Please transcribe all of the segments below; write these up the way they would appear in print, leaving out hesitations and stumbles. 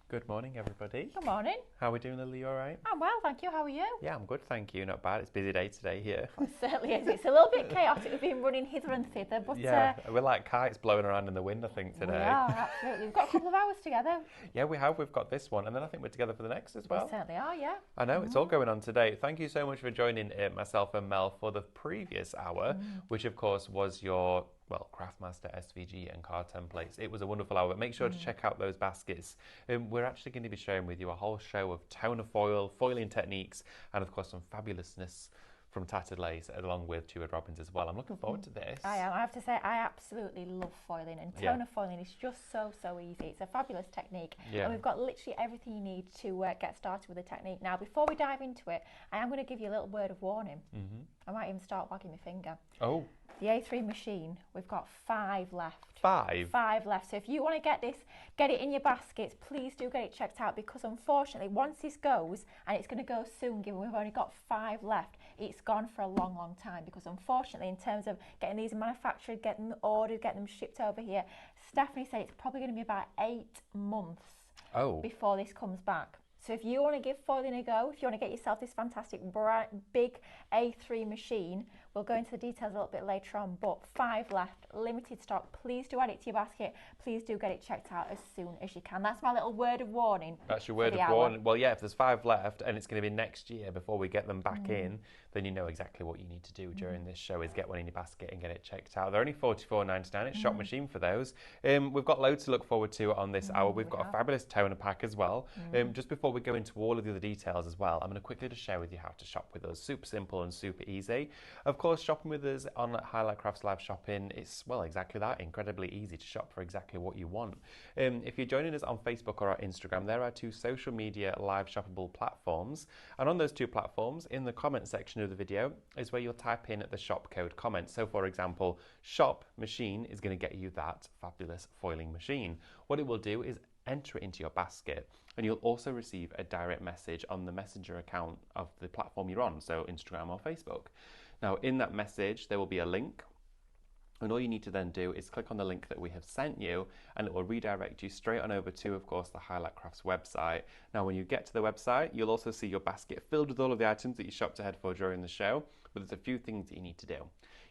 Good morning, everybody. Good morning. How are we doing, Lily? You all right? I'm well, thank you. How are you? Yeah, I'm good, thank you. Not bad. It's a busy day today here. It certainly is. It's a little bit chaotic. We've been running hither and thither, but Yeah, we're like kites blowing around in the wind, I think, today. we are, absolutely. We've got a couple of hours together. Yeah, we have. We've got this one, and then I think we're together for the next as well. We certainly are, yeah. I know, it's all going on today. Thank you so much for joining myself and Mel for the previous hour, which, of course, was your Craftmaster SVG and card templates. It was a wonderful hour. Make sure to check out those baskets. We're actually going to be sharing with you a whole show of toner foil, foiling techniques, and of course some fabulousness from Tattered Lace, along with Tuard Robbins as well. I'm looking forward to this. I am. I have to say, I absolutely love foiling, and toner foiling is just so easy. It's a fabulous technique, and we've got literally everything you need to get started with the technique. Now, before we dive into it, I am going to give you a little word of warning. I might even start wagging my finger. Oh. The A3 machine, we've got 5 left. 5? 5 left. So if you want to get it in your baskets, please do get it checked out, because unfortunately, once this goes, and it's going to go soon, given we've only got 5 left, it's gone for a long time, because unfortunately, in terms of getting these manufactured, getting them ordered, getting them shipped over here, Stephanie said it's probably going to be about 8 months before this comes back. So if you want to give foiling a go, if you want to get yourself this fantastic big A3 machine, we'll go into the details a little bit later on, but 5 left, limited stock. Please do add it to your basket. Please do get it checked out as soon as you can. That's my little word of warning. That's your word of warning. Well, yeah, if there's 5 left and it's going to be next year before we get them back in, then you know exactly what you need to do during this show is get one in your basket and get it checked out. They're only $44.99. It's shop machine for those. We've got loads to look forward to on this hour. We've got a fabulous toner pack as well. Just before we go into all of the other details as well, I'm going to quickly just share with you how to shop with us. Super simple and super easy. Of course, shopping with us on Highlight Crafts Live Shopping, it's, well, exactly that. Incredibly easy to shop for exactly what you want. If you're joining us on Facebook or our Instagram, there are 2 social media live shoppable platforms. And on those 2 platforms, in the comment section of the video, is where you'll type in the shop code comment. So, for example, shop machine is going to get you that fabulous foiling machine. What it will do is enter it into your basket, and you'll also receive a direct message on the messenger account of the platform you're on, so Instagram or Facebook. Now, in that message, there will be a link, and all you need to then do is click on the link that we have sent you, and it will redirect you straight on over to, of course, the Highlight Crafts website. Now, when you get to the website, you'll also see your basket filled with all of the items that you shopped ahead for during the show, but there's a few things that you need to do.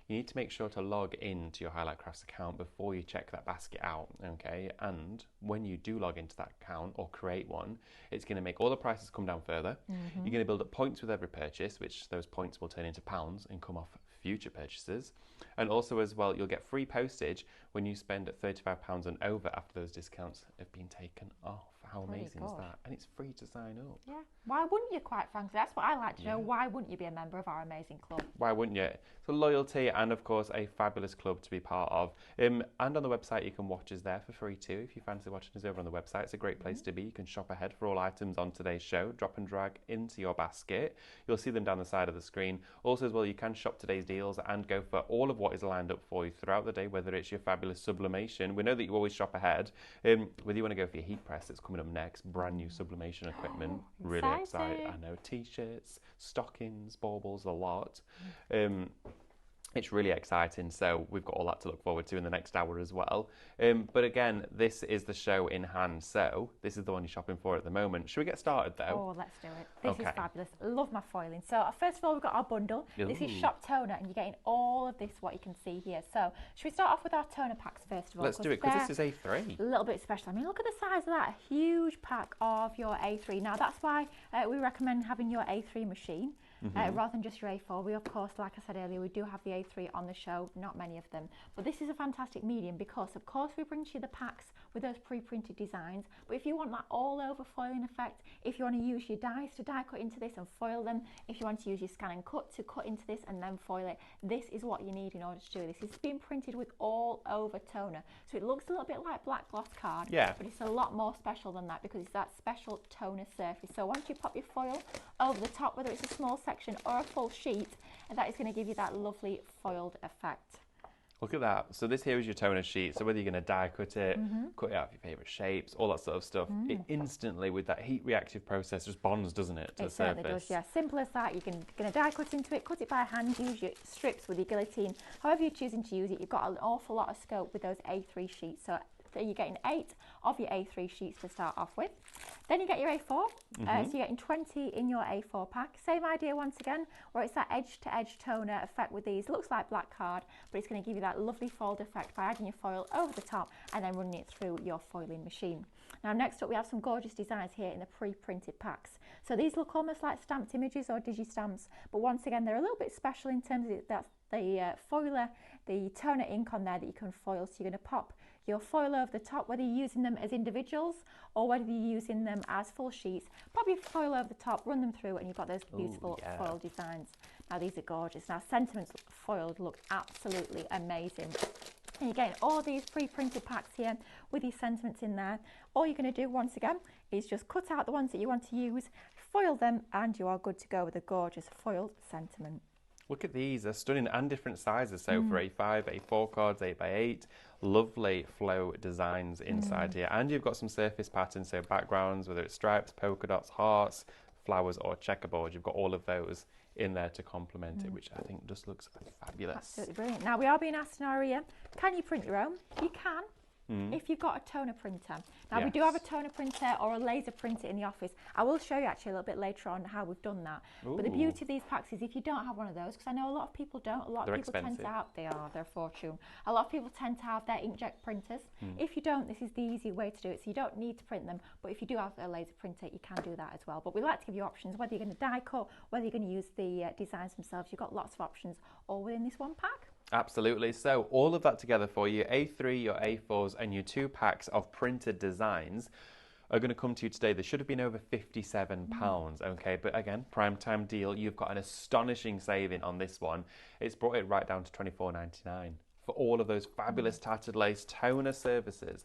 You need to make sure to log in to your Highlight Crafts account before you check that basket out, okay? And when you do log into that account or create one, it's going to make all the prices come down further. You're going to build up points with every purchase, which those points will turn into pounds and come off future purchases. And also as well, you'll get free postage when you spend £35 and over after those discounts have been taken off. How amazing is that? And it's free to sign up. Yeah. Why wouldn't you, quite frankly? That's what I like to know. Why wouldn't you be a member of our amazing club? Why wouldn't you? So loyalty and, of course, a fabulous club to be part of. And on the website, you can watch us there for free too. If you fancy watching us over on the website, it's a great place to be. You can shop ahead for all items on today's show, drop and drag into your basket. You'll see them down the side of the screen. Also as well, you can shop today's deals and go for all of what is lined up for you throughout the day, whether it's your fabulous sublimation. We know that you always shop ahead. Whether you want to go for your heat press that's coming up next, brand new sublimation equipment. Really excited. I know, t-shirts, stockings, baubles, a lot. It's really exciting, so we've got all that to look forward to in the next hour as well. But again, this is the show in hand, so this is the one you're shopping for at the moment. Should we get started though? Oh, let's do it. This is fabulous. Love my foiling. So first of all, we've got our bundle. This is shop toner, and you're getting all of this, what you can see here. So should we start off with our toner packs first of all? Let's do it, because this is A3. A little bit special. I mean, look at the size of that. A huge pack of your A3. Now, that's why we recommend having your A3 machine. Rather than just your A4. We, of course, like I said earlier, we do have the A3 on the show, not many of them. But this is a fantastic medium because, of course, we bring to you the packs with those pre-printed designs. But if you want that all-over foiling effect, if you want to use your dies to die cut into this and foil them, if you want to use your scan and cut to cut into this and then foil it, this is what you need in order to do this. It's been printed with all-over toner. So it looks a little bit like black gloss card, but it's a lot more special than that because it's that special toner surface. So once you pop your foil over the top, whether it's a small section or a full sheet, and that is going to give you that lovely foiled effect. Look at that. So this here is your toner sheet. So whether you're going to die cut it, cut it out of your favourite shapes, all that sort of stuff, it instantly, with that heat reactive process, just bonds, doesn't it, to the surface? It certainly does, yeah. Simple as that. You're going to die cut into it, cut it by hand, use your strips with your guillotine. However you're choosing to use it, you've got an awful lot of scope with those A3 sheets. So you're getting 8 of your A3 sheets to start off with. Then you get your A4, so you're getting 20 in your A4 pack. Same idea once again, where it's that edge-to-edge toner effect with these. Looks like black card, but it's going to give you that lovely fold effect by adding your foil over the top and then running it through your foiling machine. Now next up we have some gorgeous designs here in the pre-printed packs. So these look almost like stamped images or digi-stamps, but once again they're a little bit special in terms of that's the foiler, the toner ink on there that you can foil. So you're going to pop your foil over the top, whether you're using them as individuals or whether you're using them as full sheets. Pop your foil over the top, run them through, and you've got those beautiful foil designs. Now these are gorgeous. Now sentiments foiled look absolutely amazing. And you're getting all these pre-printed packs here with your sentiments in there. All you're going to do once again is just cut out the ones that you want to use, foil them, and you are good to go with a gorgeous foiled sentiment. Look at these, they're stunning and different sizes. So for A5, A4 cards, 8x8, lovely flow designs inside here. And you've got some surface patterns, so backgrounds, whether it's stripes, polka dots, hearts, flowers or checkerboard. You've got all of those in there to complement it, which I think just looks fabulous. Absolutely brilliant. Now we are being asked in our area, can you print your own? You can. If you've got a toner printer. Now we do have a toner printer or a laser printer in the office. I will show you actually a little bit later on how we've done that. But the beauty of these packs is if you don't have one of those, because I know a lot of people don't, a lot of people tend to have, they're a fortune. A lot of people tend to have their inkjet printers. If you don't, this is the easy way to do it. So you don't need to print them, but if you do have a laser printer, you can do that as well. But we like to give you options, whether you're going to die cut, whether you're going to use the designs themselves. You've got lots of options all within this one pack. Absolutely. So all of that together for you, A3, your A4s and your 2 packs of printed designs are going to come to you today. They should have been over £57, okay? But again, prime time deal. You've got an astonishing saving on this one. It's brought it right down to £24.99 for all of those fabulous tattered lace toner services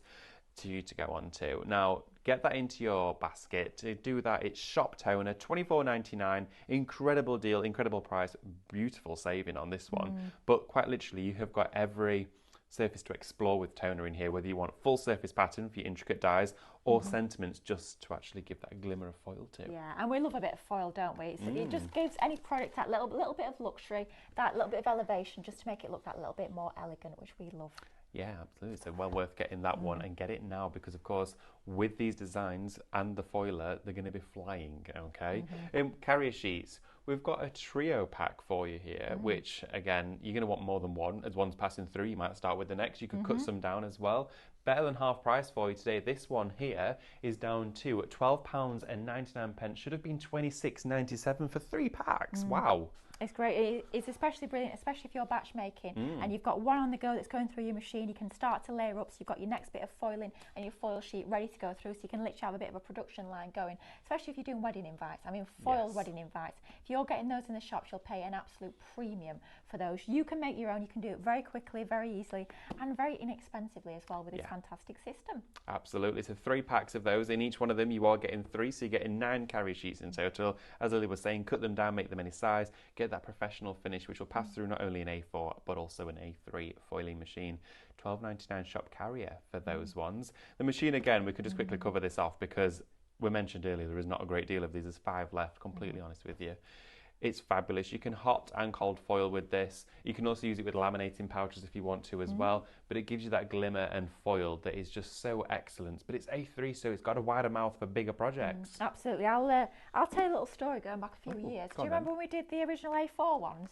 to you to go on to. Now, get that into your basket. To do that, it's shop toner, £24.99. Incredible deal, incredible price, beautiful saving on this one. But quite literally, you have got every surface to explore with toner in here, whether you want full surface pattern for your intricate dies or sentiments just to actually give that glimmer of foil to. Yeah, and we love a bit of foil, don't we? It just gives any product that little bit of luxury, that little bit of elevation, just to make it look that little bit more elegant, which we love. Yeah, absolutely. So well worth getting that one and get it now because, of course, with these designs and the foiler, they're going to be flying, okay? Carrier sheets. We've got a trio pack for you here, which, again, you're going to want more than one. As one's passing through, you might start with the next. You could cut some down as well. Better than half price for you today. This one here is down to £12.99. Should have been £26.97 for 3 packs. Wow. It's great. It's especially brilliant, especially if you're batch making and you've got one on the go that's going through your machine. You can start to layer up, so you've got your next bit of foiling and your foil sheet ready to go through, so you can literally have a bit of a production line going, especially if you're doing wedding invites. I mean, foiled wedding invites. If you're getting those in the shops, you'll pay an absolute premium for those. You can make your own. You can do it very quickly, very easily, and very inexpensively as well with this fantastic system. Absolutely. So 3 packs of those. In each one of them, you are getting 3, so you're getting 9 carrier sheets in total. As Lily was saying, cut them down, make them any size, get that professional finish, which will pass through not only an A4 but also an A3 foiling machine. £12.99 shop carrier for those ones. The machine, again, we could just quickly cover this off because we mentioned earlier there is not a great deal of these. There's 5 left, completely honest with you. It's fabulous. You can hot and cold foil with this. You can also use it with laminating pouches if you want to as well, but it gives you that glimmer and foil that is just so excellent. But it's A3, so it's got a wider mouth for bigger projects. Absolutely. I'll tell you a little story going back a few years. Do you remember when we did the original A4 ones?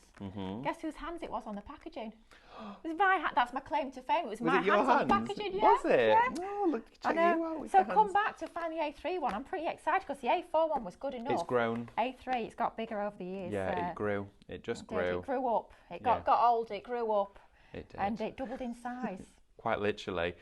Guess whose hands it was on the packaging? It was my hand. That's my claim to fame. It was my hands on the packaging. Yeah. Was it? Yeah. Oh, look, check you out with So your come hands. back to find the A3 one. I'm pretty excited because the A4 one was good enough. It's grown. A3, it's got bigger over the years. Yeah, it grew. It just grew. It grew up. It got older. It grew up. It did. And it doubled in size. Quite literally.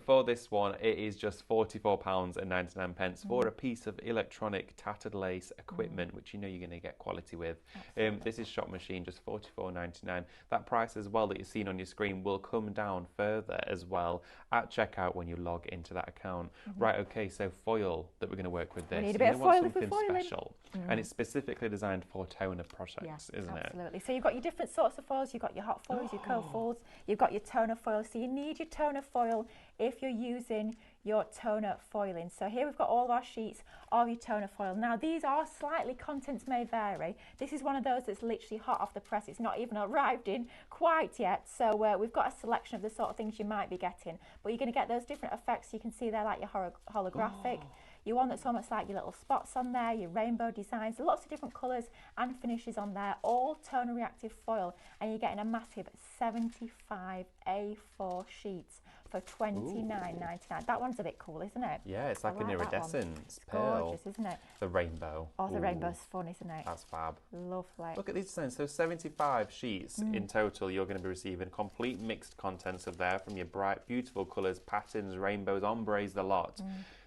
For this one, it is just £44.99 for a piece of electronic tattered lace equipment, which you know you're going to get quality with. This is shop machine, just £44.99. That price as well that you're seeing on your screen will come down further as well at checkout when you log into that account. Right, okay, so foil that we're going to work with this. We need a bit of foil if we're foiling. Special. And it's specifically designed for toner projects, isn't it? Absolutely. So you've got your different sorts of foils. You've got your hot foils, your cold foils. You've got your toner foils. So you need your toner foil if you're using your toner foiling. So here we've got all of our sheets of your toner foil. Now these are slightly, contents may vary. This is one of those that's literally hot off the press. It's not even arrived in quite yet. So we've got a selection of the sort of things you might be getting, but you're going to get those different effects. You can see there like your holographic. Your one that's almost like your little spots on there, your rainbow designs, lots of different colours and finishes on there, all toner reactive foil, and you're getting a massive 75 A4 sheets for $29.99. That one's a bit cool, isn't it? Yeah, it's like an iridescent pearl. Gorgeous, isn't it? The rainbow. Oh, the rainbow's fun, isn't it? That's fab. Lovely. Look at these designs. So 75 sheets in total. You're going to be receiving complete mixed contents of there from your bright, beautiful colours, patterns, rainbows, ombres, the lot.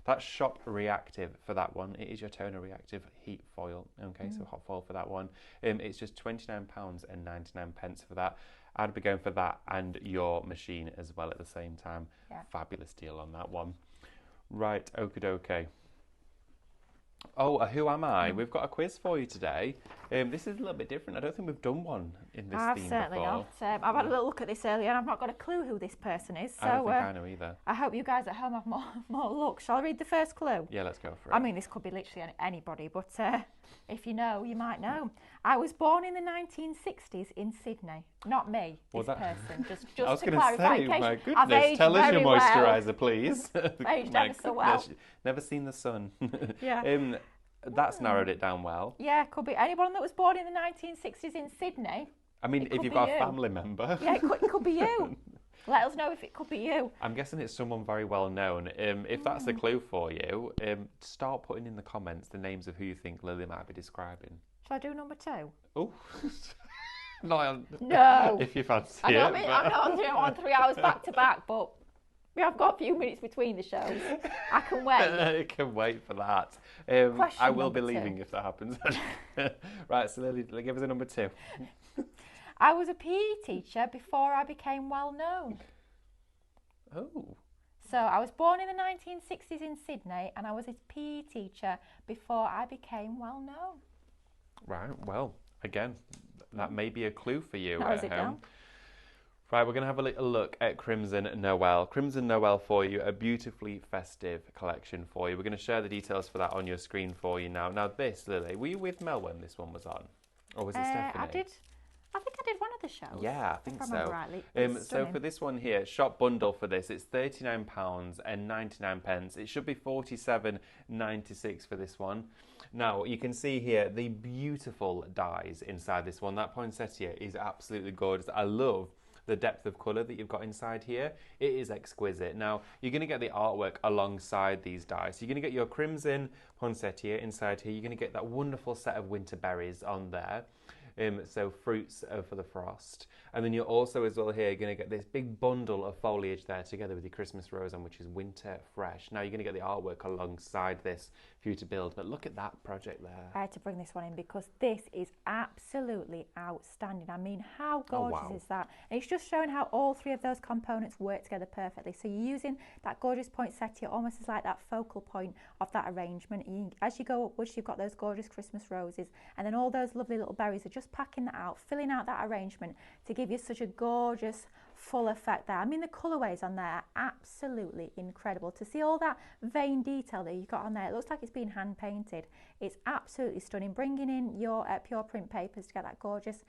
That's shop reactive for that one. It is your toner reactive heat foil. Okay, so hot foil for that one. It's just £29.99 for that. I'd be going for that and your machine as well at the same time. Yeah. Fabulous deal on that one. Right, okie dokie. Oh, who am I? We've got a quiz for you today. This is a little bit different. I don't think we've done one in this I've theme certainly before. not. I've had a little look at this earlier and I've not got a clue who this person is. So I don't think I know either. I hope you guys at home have more luck. Shall I read the first clue? Yeah, let's go for it. I mean, this could be literally anybody, but if you know, you might know. I was born in the 1960s in Sydney. Not me, this person. Just I was to going to clarify. say, In case my I've goodness, aged tell us your very well. moisturiser, please. Aged My ever so well. goodness, never seen the sun. Yeah. That's narrowed it down well. Yeah, could be anyone that was born in the 1960s in Sydney. I mean, if you've got a family member. Yeah, it could be you. Let us know if it could be you. I'm guessing it's someone very well known. If that's a clue for you, start putting in the comments the names of who you think Lily might be describing. Shall I do number 2? Oh. No. If you fancy I'm it. not doing it on 3 hours back to back, but we have got a few minutes between the shows. I can wait. I can wait for that. I will be leaving if that happens. Right, so Lily, give us a number 2. I was a PE teacher before I became well known. Oh. So I was born in the 1960s in Sydney and I was a PE teacher before I became well known. Right, well, again, that may be a clue for you Narrows at it home. down. Right, we're going to have a little look at Crimson Noel. Crimson Noel for you, a beautifully festive collection for you. We're going to share the details for that on your screen for you now. Now this, Lily, were you with Mel when this one was on? Or was it Stephanie? I think I did one of the shows. Yeah, I think if I so. remember rightly. So for this one here, shop bundle for this, it's £39.99. It should be £47.96 for this one. Now, you can see here the beautiful dies inside this one. That poinsettia is absolutely gorgeous. I love the depth of colour that you've got inside here. It is exquisite. Now, you're going to get the artwork alongside these dies. So you're going to get your crimson poinsettia inside here. You're going to get that wonderful set of winter berries on there. So fruits for the frost. And then you're also as well here going to get this big bundle of foliage there together with your Christmas rose on, which is winter fresh. Now you're going to get the artwork alongside this for you to build. But look at that project there. I had to bring this one in because this is absolutely outstanding. I mean, how gorgeous is that? And it's just showing how all 3 of those components work together perfectly. So you're using that gorgeous poinsettia almost as like that focal point of that arrangement. As you go upwards, you've got those gorgeous Christmas roses, and then all those lovely little berries are just packing that out, filling out that arrangement to give you such a gorgeous full effect there. I mean, the colourways on there are absolutely incredible. To see all that vein detail that you've got on there, it looks like it's been hand painted. It's absolutely stunning. Bringing in your pure print papers to get that gorgeous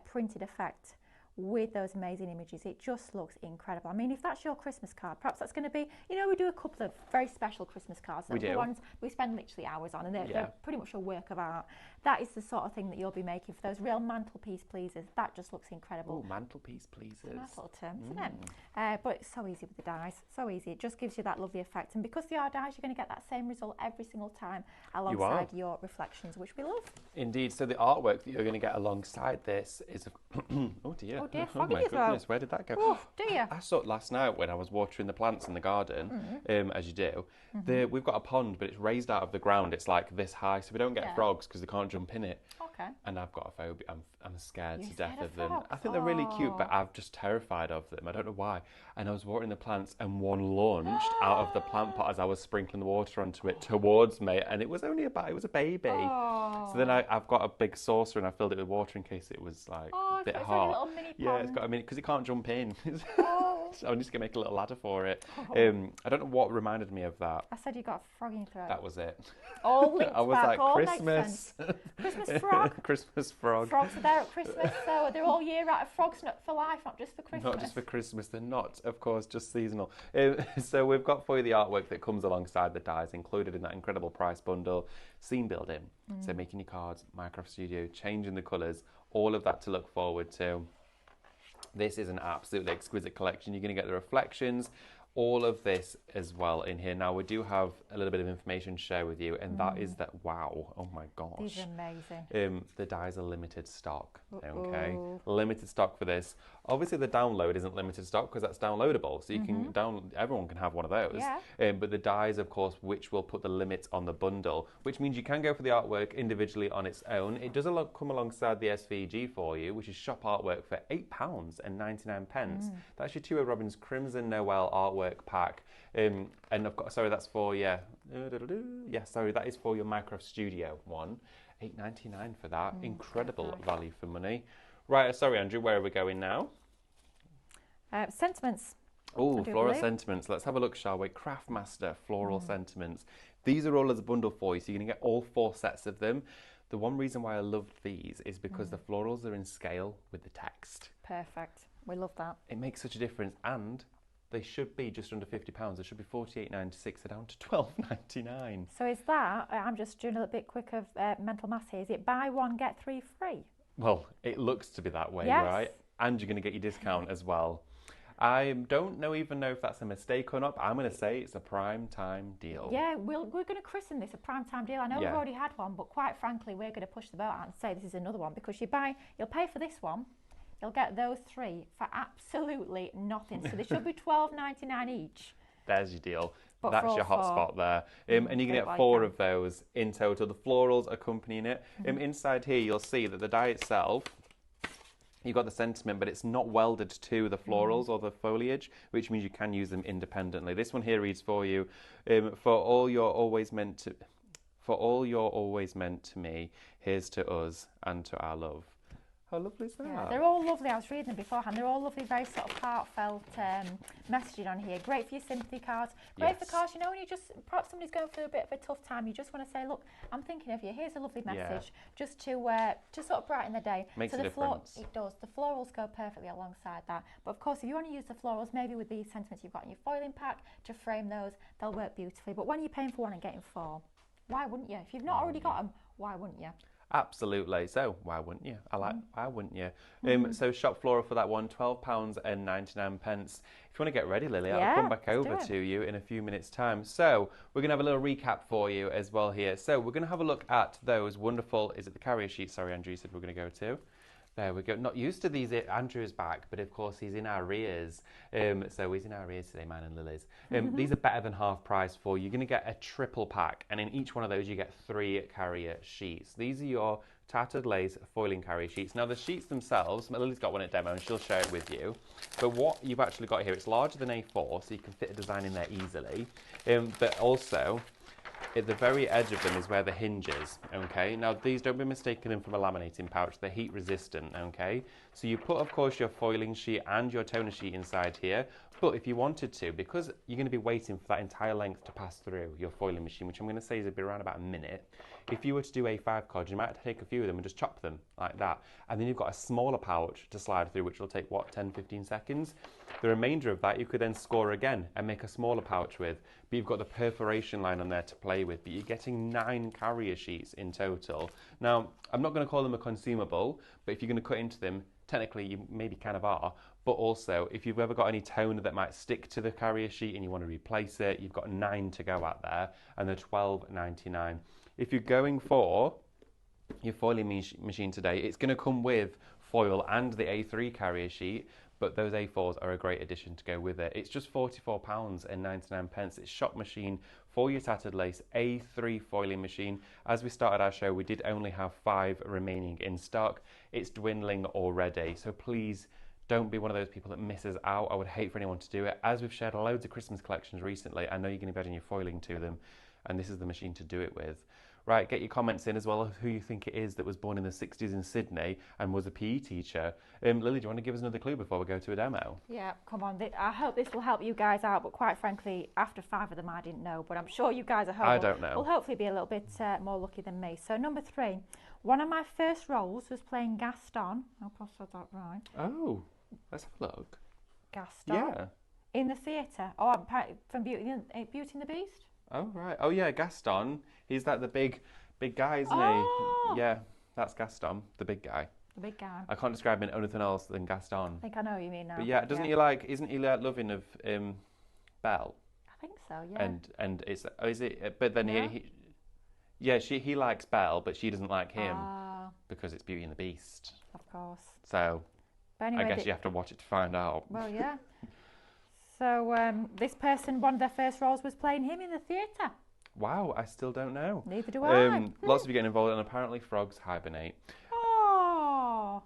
printed effect with those amazing images. It just looks incredible. I mean, if that's your Christmas card, perhaps that's going to be, you know, we do a couple of very special Christmas cards. We do. The ones we spend literally hours on, and they're pretty much a work of art. That is the sort of thing that you'll be making for those real mantelpiece pleasers. That just looks incredible. Oh, mantelpiece pleasers. It's a nice little term, isn't it? But it's so easy with the dies. So easy. It just gives you that lovely effect. And because they are dies, you're going to get that same result every single time alongside your reflections, which we love. Indeed. So the artwork that you're going to get alongside this is... oh dear. Oh dear, oh my goodness, where did that go? Oh dear. I saw it last night when I was watering the plants in the garden, as you do. We've got a pond, but it's raised out of the ground. It's like this high, so we don't get frogs because they can't jump in it. Okay. And I've got a phobia. I'm scared You're to death scared of them. frogs? I think they're really cute, but I'm just terrified of them. I don't know why. And I was watering the plants, and one launched out of the plant pot as I was sprinkling the water onto it towards me, and it was only it was a baby. Oh. So then I've got a big saucer, and I filled it with water in case it was like a bit hot. A little mini pond. Yeah, it's got. I mean, because it can't jump in. Oh. I'm just going to make a little ladder for it. Oh. I don't know what reminded me of that. I said you got a frog in your throat. That was it. All linked I was back, like, all Christmas. makes sense. Christmas frog. Christmas frog. Frogs are there at Christmas, so they're all year round. Frogs not for life, not just for Christmas. Not just for Christmas, they're not, of course, just seasonal. So we've got for you the artwork that comes alongside the dies, included in that incredible price bundle. Scene building, so making your cards, Minecraft Studio, changing the colours, all of that to look forward to. This is an absolutely exquisite collection. You're going to get the reflections, all of this as well in here. Now, we do have a little bit of information to share with you, and that is that, wow, oh my gosh. These are amazing. The dies are limited stock, okay? Limited stock for this. Obviously, the download isn't limited stock because that's downloadable, so you can everyone can have one of those. Yeah. But the dies, of course, which will put the limit on the bundle, which means you can go for the artwork individually on its own. It does come alongside the SVG for you, which is shop artwork for £8.99. That's your Two of Robin's Crimson Noel artwork pack. And of course, sorry, that's for that is for your Minecraft Studio one. £8.99 for that. Incredible value for money. Right, sorry, Andrew, where are we going now? Sentiments. Oh, floral sentiments. Let's have a look, shall we? Craftmaster floral sentiments. These are all as a bundle for you, so you're going to get all 4 sets of them. The one reason why I loved these is because the florals are in scale with the text. Perfect. We love that. It makes such a difference, and they should be just under £50. They should be $48.96. They're down to $12.99. So is that, I'm just doing a little bit quick of mental maths here, is it buy one, get 3 free? Well, it looks to be that way, Yes. right? And you're going to get your discount as well. I don't even know if that's a mistake or not, but I'm going to say it's a prime time deal. Yeah, we're going to christen this a prime time deal. I know we've already had one, but quite frankly, we're going to push the boat out and say this is another one, because you'll pay for this one, you'll get those 3 for absolutely nothing. So they should be $12.99 each. There's your deal. But that's your hot spot there. And you're going to get 4 of those in total. The florals accompanying it. Inside here, you'll see that the die itself, you've got the sentiment, but it's not welded to the florals or the foliage, which means you can use them independently. This one here reads for you, for all you're always meant to me, here's to us and to our love. How lovely is that? Yeah, they're all lovely. I was reading them beforehand. They're all lovely, very sort of heartfelt messaging on here. Great for your sympathy cards. Great for cards, when you just, perhaps somebody's going through a bit of a tough time, you just want to say, look, I'm thinking of you. Here's a lovely message, just to sort of brighten the day. Makes a difference. It does. The florals go perfectly alongside that. But of course, if you want to use the florals, maybe with these sentiments you've got in your foiling pack to frame those, they'll work beautifully. But when you're paying for 1 and getting 4, why wouldn't you? If you've not already got them, why wouldn't you? Absolutely. So why wouldn't you? Why wouldn't you? So shop floral for that one, £12.99. If you want to get ready, Lily, I'll come back over to you in a few minutes' time. So we're going to have a little recap for you as well here. So we're going to have a look at those wonderful, is it the carrier sheet? Sorry, Andrew, you said we're going to go to. There we go. Not used to these. Andrew's back, but of course he's in our ears. So he's in our ears today, mine and Lily's. These are better than half price for you. You're going to get a triple pack, and in each one of those you get 3 carrier sheets. These are your tattered lace foiling carrier sheets. Now the sheets themselves, Lily's got one at demo and she'll share it with you. But what you've actually got here, it's larger than A4, so you can fit a design in there easily. But also, at the very edge of them is where the hinge is, okay? Now, these, don't be mistaken from a laminating pouch. They're heat resistant, okay? So you put, of course, your foiling sheet and your toner sheet inside here. But if you wanted to, because you're going to be waiting for that entire length to pass through your foiling machine, which I'm going to say is be around about a minute, if you were to do A5 cards, you might take a few of them and just chop them like that. And then you've got a smaller pouch to slide through, which will take, 10, 15 seconds? The remainder of that you could then score again and make a smaller pouch with. But you've got the perforation line on there to play with. But you're getting 9 carrier sheets in total. Now, I'm not going to call them a consumable, but if you're going to cut into them, technically you maybe kind of are. But also, if you've ever got any toner that might stick to the carrier sheet and you want to replace it, you've got 9 to go out there, and they're $12.99. If you're going for your foiling machine today, it's going to come with foil and the A3 carrier sheet, but those A4s are a great addition to go with it. It's just £44.99. It's shop machine for your tattered lace A3 foiling machine. As we started our show, we did only have 5 remaining in stock. It's dwindling already, so please don't be one of those people that misses out. I would hate for anyone to do it. As we've shared loads of Christmas collections recently, I know you're going to be adding your foiling to them, and this is the machine to do it with. Right, get your comments in as well of who you think it is that was born in the 60s in Sydney and was a PE teacher. Lily, do you want to give us another clue before we go to a demo? Yeah, come on. I hope this will help you guys out, but quite frankly, after 5 of them, I didn't know. But I'm sure you guys at home I don't know. will hopefully be a little bit more lucky than me. So number 3, one of my first roles was playing Gaston. I hope I said that right. Oh, let's have a look. Gaston? Yeah. In the theatre. Oh, apparently from Beauty and the Beast? Oh, right. Oh, yeah, Gaston. He's that the big guy, isn't he? Yeah, that's Gaston, the big guy. The big guy. I can't describe him in anything else than Gaston. I think I know what you mean now. But yeah, doesn't he like? Isn't he like loving of Belle? I think so. Yeah. And it's is it? But then he likes Belle, but she doesn't like him because it's Beauty and the Beast. Of course. So but anyway, I guess you have to watch it to find out. Well, yeah. So this person, one of their first roles was playing him in the theatre. Wow, I still don't know. Neither do I. Lots of you getting involved, and apparently frogs hibernate. Oh,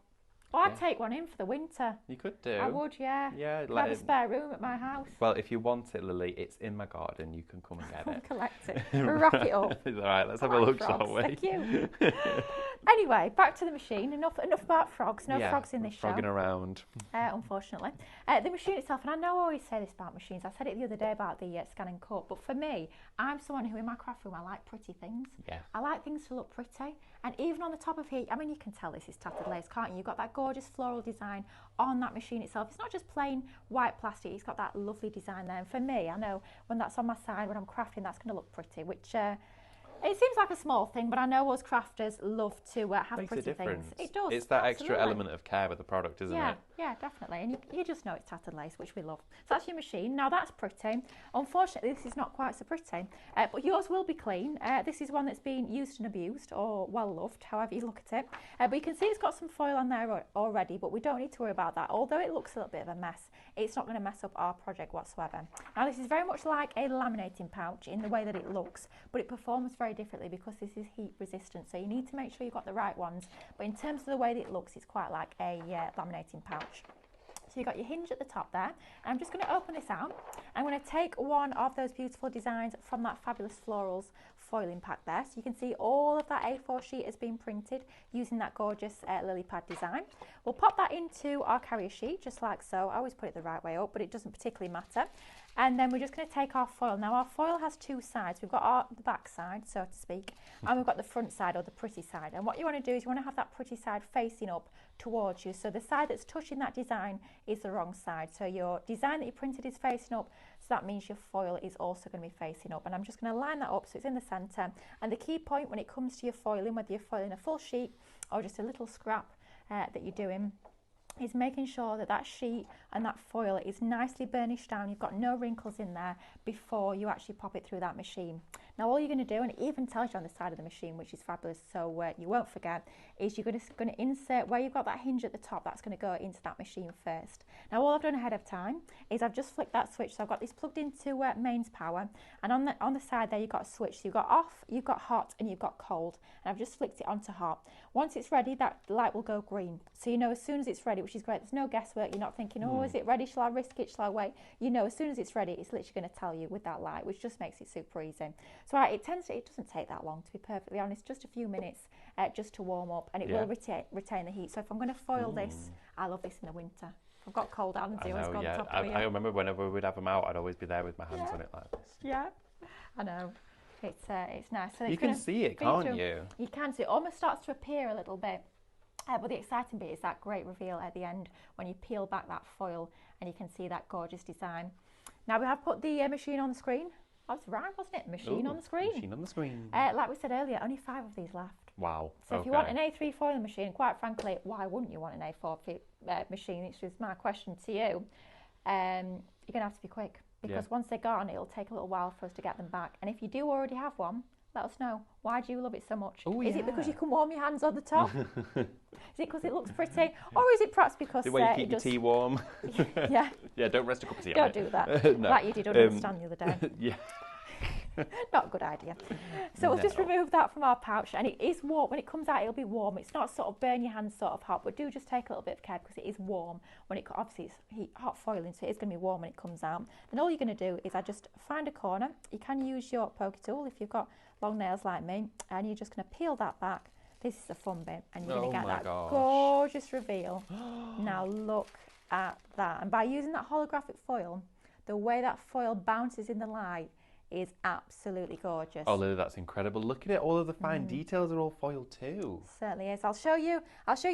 well, I'd take one in for the winter. You could do. I would, yeah. Yeah. I have a spare room at my house. Well, if you want it, Lily, it's in my garden. You can come and get it. Collect it. Wrap it up. It's all right. Let's have a look, frogs, shall we? Thank you. Anyway, back to the machine. Enough about frogs. No frogs in this show. Frogging around. Unfortunately. The machine itself, and I know I always say this about machines. I said it the other day about the scan and cut, but for me, I'm someone who in my craft room, I like pretty things. Yeah. I like things to look pretty. And even on the top of here, I mean, you can tell this is tattered lace, can't you? You've got that gorgeous floral design on that machine itself. It's not just plain white plastic. It's got that lovely design there. And for me, I know when that's on my side, when I'm crafting, that's going to look pretty, which it seems like a small thing, but I know us crafters love to have Makes pretty a difference. things. It does. It's that absolutely. extra element of care with the product, isn't it? Yeah, definitely. And you just know it's tattered lace, which we love. So that's your machine. Now that's pretty. Unfortunately, this is not quite so pretty, but yours will be clean. This is one that's been used and abused, or well loved, however you look at it. But you can see it's got some foil on there already, but we don't need to worry about that. Although it looks a little bit of a mess, it's not going to mess up our project whatsoever. Now this is very much like a laminating pouch in the way that it looks, but it performs very differently because this is heat resistant. So you need to make sure you've got the right ones. But in terms of the way that it looks, it's quite like a laminating pouch. So you've got your hinge at the top there. I'm just going to open this out. I'm going to take one of those beautiful designs from that fabulous florals foiling pack there. So you can see all of that A4 sheet has been printed using that gorgeous lily pad design. We'll pop that into our carrier sheet just like so. I always put it the right way up, but it doesn't particularly matter. And then we're just going to take our foil. Now our foil has 2 sides. We've got the back side, so to speak, and we've got the front side, or the pretty side. And what you want to do is you want to have that pretty side facing up towards you. So the side that's touching that design is the wrong side. So your design that you printed is facing up, so that means your foil is also going to be facing up. And I'm just going to line that up so it's in the centre. And the key point when it comes to your foiling, whether you're foiling a full sheet or just a little scrap that you're doing, is making sure that that sheet and that foil is nicely burnished down. You've got no wrinkles in there before you actually pop it through that machine. Now all you're going to do, and it even tells you on the side of the machine, which is fabulous, so you won't forget, is you're going to insert where you've got that hinge at the top. That's going to go into that machine first. Now all I've done ahead of time is I've just flicked that switch. So I've got this plugged into mains power, and on the side there you've got a switch. So you've got off, you've got hot, and you've got cold. And I've just flicked it onto hot. Once it's ready, that light will go green. So you know as soon as it's ready, which is great. There's no guesswork. You're not thinking, oh, is it ready? Shall I risk it? Shall I wait? You know, as soon as it's ready, it's literally going to tell you with that light, which just makes it super easy. So it doesn't take that long, to be perfectly honest, just a few minutes just to warm up, and it will retain the heat. So if I'm going to foil this, I love this in the winter. If I've got cold hands, I always go on top of it. I remember whenever we'd have them out, I'd always be there with my hands on it like this. Yeah, I know. It's nice. So you can see it, can't you? You can see it. Almost starts to appear a little bit. But the exciting bit is that great reveal at the end when you peel back that foil and you can see that gorgeous design. Now we have put the machine on the screen. That was right, wasn't it? Machine on the screen. Machine on the screen. Like we said earlier, only 5 of these left. Wow. So if you want an A3 foiling machine, quite frankly, why wouldn't you want an A4 machine? Which is my question to you. You're going to have to be quick, because once they're gone, it'll take a little while for us to get them back. And if you do already have one, let us know. Why do you love it so much? Is it because you can warm your hands on the top? Is it because it looks pretty? Or is it perhaps because the way you keep your tea warm? Yeah. Yeah, don't rest a cup of tea Don't on it. do that. No. Like you did understand the other day. Yeah. Not a good idea. So we'll just No. remove that from our pouch, and it is warm. When it comes out, it'll be warm. It's not sort of burn your hands sort of hot, but do just take a little bit of care because it is warm. When it obviously it's hot foiling, so it's going to be warm when it comes out. Then all you're going to do is I just find a corner. You can use your pokey tool if you've got long nails like me, and you're just going to peel that back. This is the fun bit, and you're going to get that gorgeous reveal. Now look at that. And by using that holographic foil, the way that foil bounces in the light is absolutely gorgeous. Oh, Lily, that's incredible. Look at it. All of the fine details are all foiled too. Certainly is. I'll show you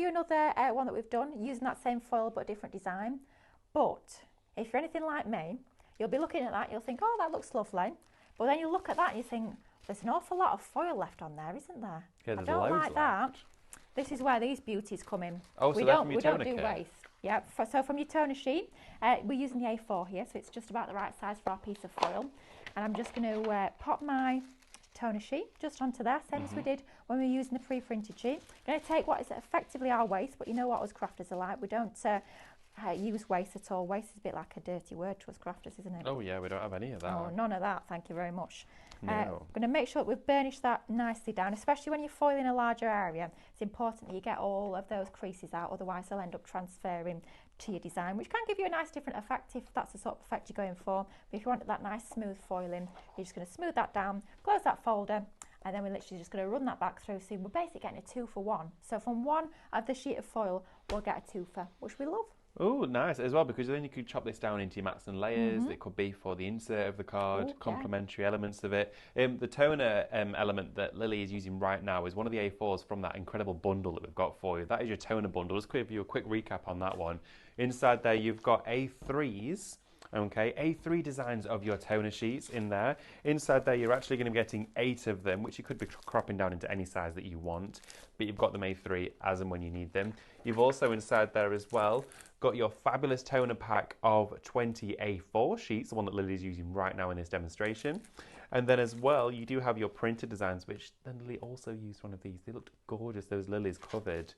another one that we've done using that same foil but a different design. But if you're anything like me, you'll be looking at that, you'll think, oh, that looks lovely. But then you look at that and you think, there's an awful lot of foil left on there, isn't there? Yeah, there's I don't loads like that. left. This is where these beauties come in. Oh, so we they're don't from your we don't toner do kit? waste. Yeah. So from your toner sheet, we're using the A4 here, so it's just about the right size for our piece of foil. And I'm just going to pop my toner sheet just onto there, same as we did when we were using the pre-printed sheet. I'm going to take what is effectively our waste, but you know what us crafters are like. We don't use waste at all. Waste is a bit like a dirty word to us crafters, isn't it? Oh yeah, we don't have any of that. Oh, none of that. Thank you very much. No. I'm going to make sure that we've burnished that nicely down, especially when you're foiling a larger area. It's important that you get all of those creases out, otherwise they'll end up transferring to your design, which can give you a nice different effect if that's the sort of effect you're going for. But if you want that nice smooth foiling, you're just going to smooth that down, close that folder, and then we're literally just going to run that back through. So we're basically getting a 2 for 1. So from one of the sheet of foil, we'll get a 2 for, which we love. Oh, nice as well, because then you could chop this down into your mats and layers. It could be for the insert of the card, complementary elements of it. The toner element that Lily is using right now is one of the A4s from that incredible bundle that we've got for you. That is your toner bundle. Just give you a quick recap on that one. Inside there, you've got A3s. Okay, A3 designs of your toner sheets in there. Inside there, you're actually going to be getting 8 of them, which you could be cropping down into any size that you want, but you've got them A3 as and when you need them. You've also inside there as well got your fabulous toner pack of 20 A4 sheets, the one that Lily's using right now in this demonstration. And then as well, you do have your printed designs, which then Lily also used one of these. They looked gorgeous, those lilies covered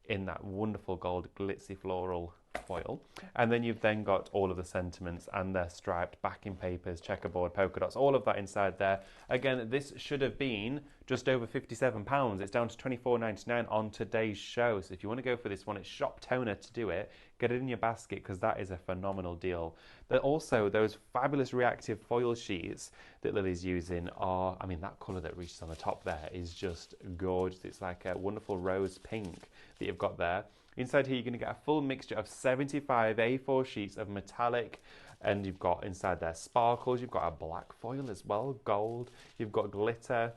in that wonderful gold glitzy floral foil. And then you've then got all of the sentiments and their striped backing papers, checkerboard, polka dots, all of that inside there. Again, this should have been just over £57. It's down to £24.99 on today's show. So if you want to go for this one, it's Shop Toner to do it. Get it in your basket because that is a phenomenal deal. Also, those fabulous reactive foil sheets that Lily's using are, I mean, that colour that reaches on the top there is just gorgeous. It's like a wonderful rose pink that you've got there. Inside here, you're going to get a full mixture of 75 A4 sheets of metallic, and you've got inside there sparkles. You've got a black foil as well, gold. You've got glitter.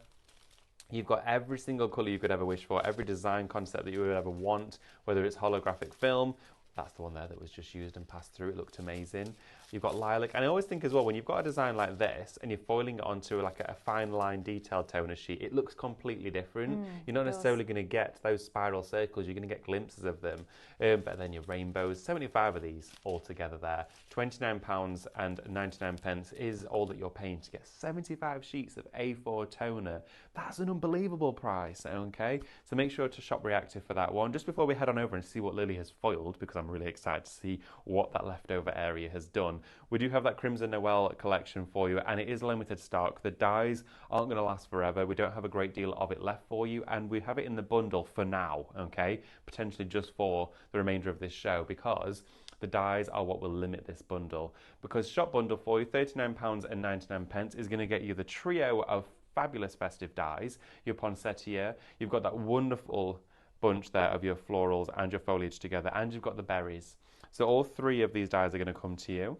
You've got every single colour you could ever wish for, every design concept that you would ever want, whether it's holographic film. That's the one there that was just used and passed through. It looked amazing. You've got lilac. And I always think as well, when you've got a design like this and you're foiling it onto like a fine line detailed toner sheet, it looks completely different. You're not necessarily going to get those spiral circles. You're going to get glimpses of them. But then your rainbows, 75 of these all together there. £29.99 is all that you're paying to get 75 sheets of A4 toner. That's an unbelievable price, okay? So make sure to shop Reactive for that one. Just before we head on over and see what Lily has foiled, because I'm really excited to see what that leftover area has done. We do have that Crimson Noel collection for you, and it is limited stock. The dies aren't going to last forever. We don't have a great deal of it left for you, and we have it in the bundle for now, okay? Potentially just for the remainder of this show, because the dies are what will limit this bundle. Because Shop Bundle for you, £39.99 is going to get you the trio of fabulous festive dies, your poinsettia, you've got that wonderful bunch there of your florals and your foliage together, and you've got the berries. So all 3 of these dies are going to come to you,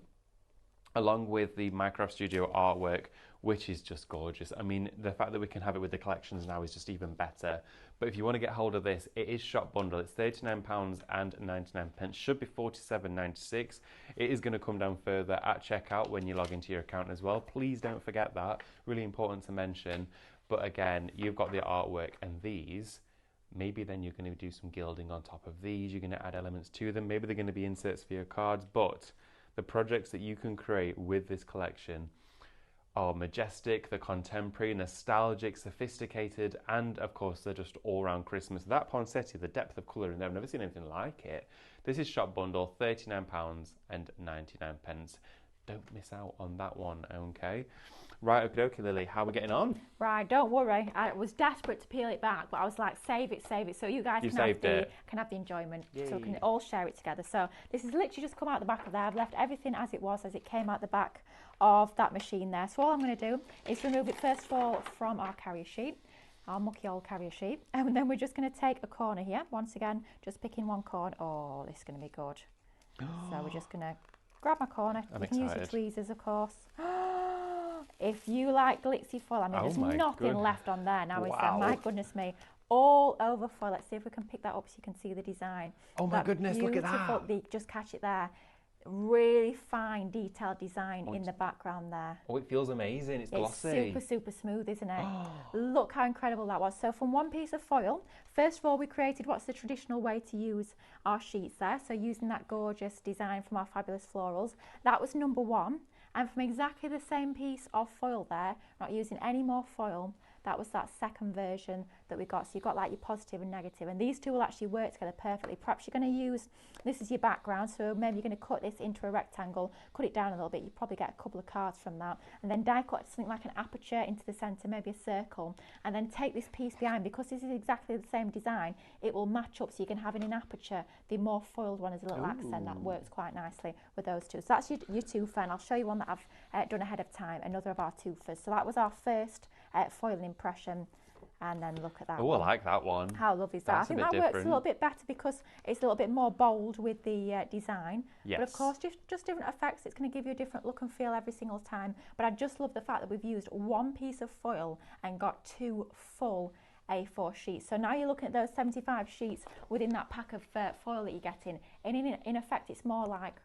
along with the Minecraft Studio artwork, which is just gorgeous. I mean, the fact that we can have it with the collections now is just even better. But if you want to get hold of this, it is Shop Bundle. It's £39.99. Should be £47.96. It is going to come down further at checkout when you log into your account as well. Please don't forget that. Really important to mention. But again, you've got the artwork, and these, maybe then you're going to do some gilding on top of these. You're going to add elements to them. Maybe they're going to be inserts for your cards. But the projects that you can create with this collection are majestic, they're contemporary, nostalgic, sophisticated, and of course they're just all-round Christmas. That poinsettia, the depth of colour in there, I've never seen anything like it. This is Shop Bundle, £39.99. Don't miss out on that one, okay? Right, okie dokie, Lily. How are we getting on? Right, don't worry. I was desperate to peel it back, but I was like, save it, so you guys can have the enjoyment. Yay. So we can all share it together. So this has literally just come out the back of there. I've left everything as it was, as it came out the back of that machine there. So all I'm going to do is remove it first of all from our carrier sheet, our mucky old carrier sheet. And then we're just going to take a corner here. Once again, just picking one corner. Oh, this is going to be good. So we're just going to grab my corner. You can use your tweezers, of course. If you like glitzy foil, I mean, there's nothing left on there now, is there? My goodness me. All over foil. Let's see if we can pick that up so you can see the design. Oh my goodness, look at that. Just catch it there. Really fine, detailed design in the background there. Oh, it feels amazing. It's glossy. It's super, super smooth, isn't it? Look how incredible that was. So from one piece of foil, first of all, we created what's the traditional way to use our sheets there. So using that gorgeous design from our fabulous florals. That was number one. And from exactly the same piece of foil there, not using any more foil, that was that second version that we got. So you've got like your positive and negative, and these two will actually work together perfectly. Perhaps you're going to use, this is your background, so maybe you're going to cut this into a rectangle, cut it down a little bit, you probably get a couple of cards from that, and then die cut something like an aperture into the centre, maybe a circle, and then take this piece behind. Because this is exactly the same design, it will match up, so you can have in an aperture the more foiled one as a little accent. That works quite nicely with those two. So that's your twofer, and I'll show you one that I've done ahead of time, another of our twofers. So that was our first foiling impression, and then look at that. Oh, I like that one. How lovely is that? I think that works a little bit better because it's a little bit more bold with the design. Yes. But of course, just different effects. It's going to give you a different look and feel every single time. But I just love the fact that we've used one piece of foil and got two full A4 sheets. So now you're looking at those 75 sheets within that pack of foil that you're getting. And in effect, it's more like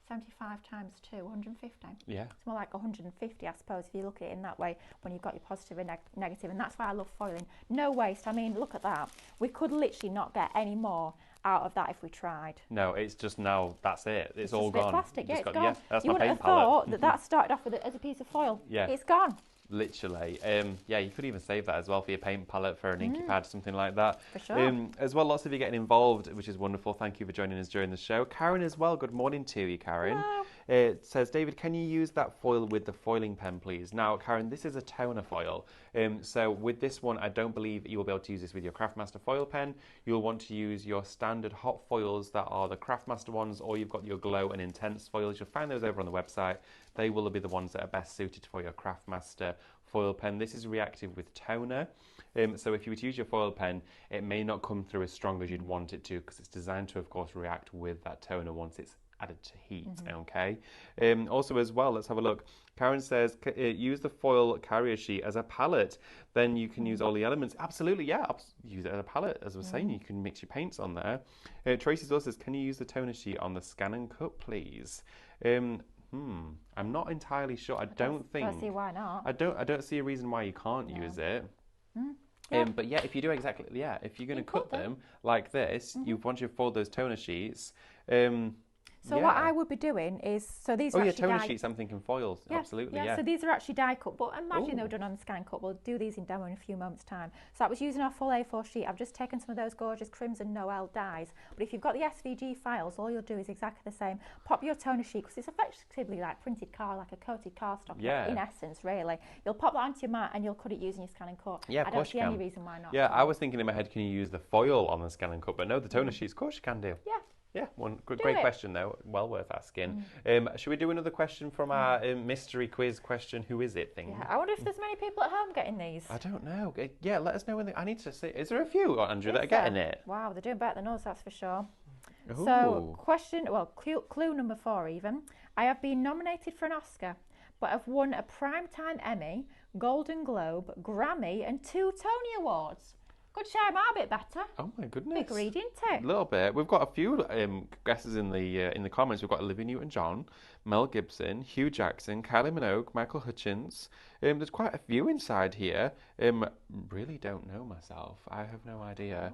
75 times 2, 150. Yeah. It's more like 150, I suppose, if you look at it in that way, when you've got your positive and negative. And that's why I love foiling. No waste. I mean, look at that. We could literally not get any more out of that if we tried. No, it's just now, that's it. It's all gone. Plastic, yeah, it's gone. Yeah, that's you my wouldn't paint have thought palette. that started off with as a piece of foil. Yeah. It's gone. Literally. Yeah, you could even save that as well for your paint palette, for an inky pad, something like that. For sure. As well, lots of you getting involved, which is wonderful. Thank you for joining us during the show. Karen as well, good morning to you, Karen. Hello. It says, David, can you use that foil with the foiling pen, please? Now, Karen, this is a toner foil. So with this one, I don't believe you will be able to use this with your Craftmaster foil pen. You'll want to use your standard hot foils that are the Craftmaster ones, or you've got your glow and intense foils. You'll find those over on the website. They will be the ones that are best suited for your Craftmaster foil pen. This is reactive with toner. So if you were to use your foil pen, it may not come through as strong as you'd want it to, because it's designed to, of course, react with that toner once it's added to heat, okay? Also as well, let's have a look. Karen says, use the foil carrier sheet as a palette. Then you can use all the elements. Absolutely, yeah. Use it as a palette. As I was saying, you can mix your paints on there. Tracy also says, can you use the toner sheet on the Scan and Cut, please? I'm not entirely sure. I don't see why not. I don't see a reason why you can't use it. Yeah. But yeah, if you do exactly, if you're going to cut them like this, once you fold those toner sheets. So what I would be doing is, so these are actually toner sheets, I'm thinking foils, absolutely, yeah. So these are actually die cut, but imagine they were done on the Scan Cut. We'll do these in demo in a few moments' time. So I was using our full A4 sheet. I've just taken some of those gorgeous Crimson Noel dies. But if you've got the SVG files, all you'll do is exactly the same. Pop your toner sheet, because it's effectively like printed car, like a coated cardstock in essence, really. You'll pop that onto your mat and you'll cut it using your Scan and Cut. Yeah, I don't see any reason why not. Yeah, I was thinking in my head, can you use the foil on the Scan and Cut? But no, the toner sheets, of course you can do. Yeah. Yeah, great question though, well worth asking. Should we do another question from our mystery quiz question, who is it thing? Yeah, I wonder if there's many people at home getting these. I don't know. Yeah, let us know when I need to see. Is there a few, Andrew, that are getting it? Wow, they're doing better than us, that's for sure. Ooh. So clue number 4 even. I have been nominated for an Oscar, but have won a Primetime Emmy, Golden Globe, Grammy and 2 Tony Awards. Could share my bit better. Oh my goodness! Big read, isn't it? A little bit. We've got a few guesses in the comments. We've got Olivia Newton-John, Mel Gibson, Hugh Jackson, Kylie Minogue, Michael Hutchins. There's quite a few inside here. Really don't know myself. I have no idea.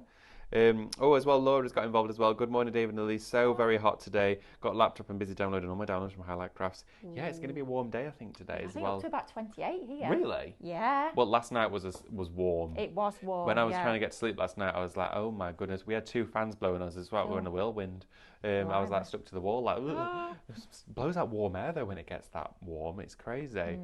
As well, Laura's got involved as well. Good morning, David and Lily. So very hot today. Got laptop and busy downloading all my downloads from Highlight Crafts. Yeah, it's going to be a warm day, I think, today as well. Up to about 28 here. Really? Yeah. Well, last night was warm. It was warm. When I was trying to get to sleep last night, I was like, oh my goodness. We had 2 fans blowing us as well. We were in a whirlwind. I was like stuck to the wall, like, it blows out warm air though when it gets that warm. It's crazy.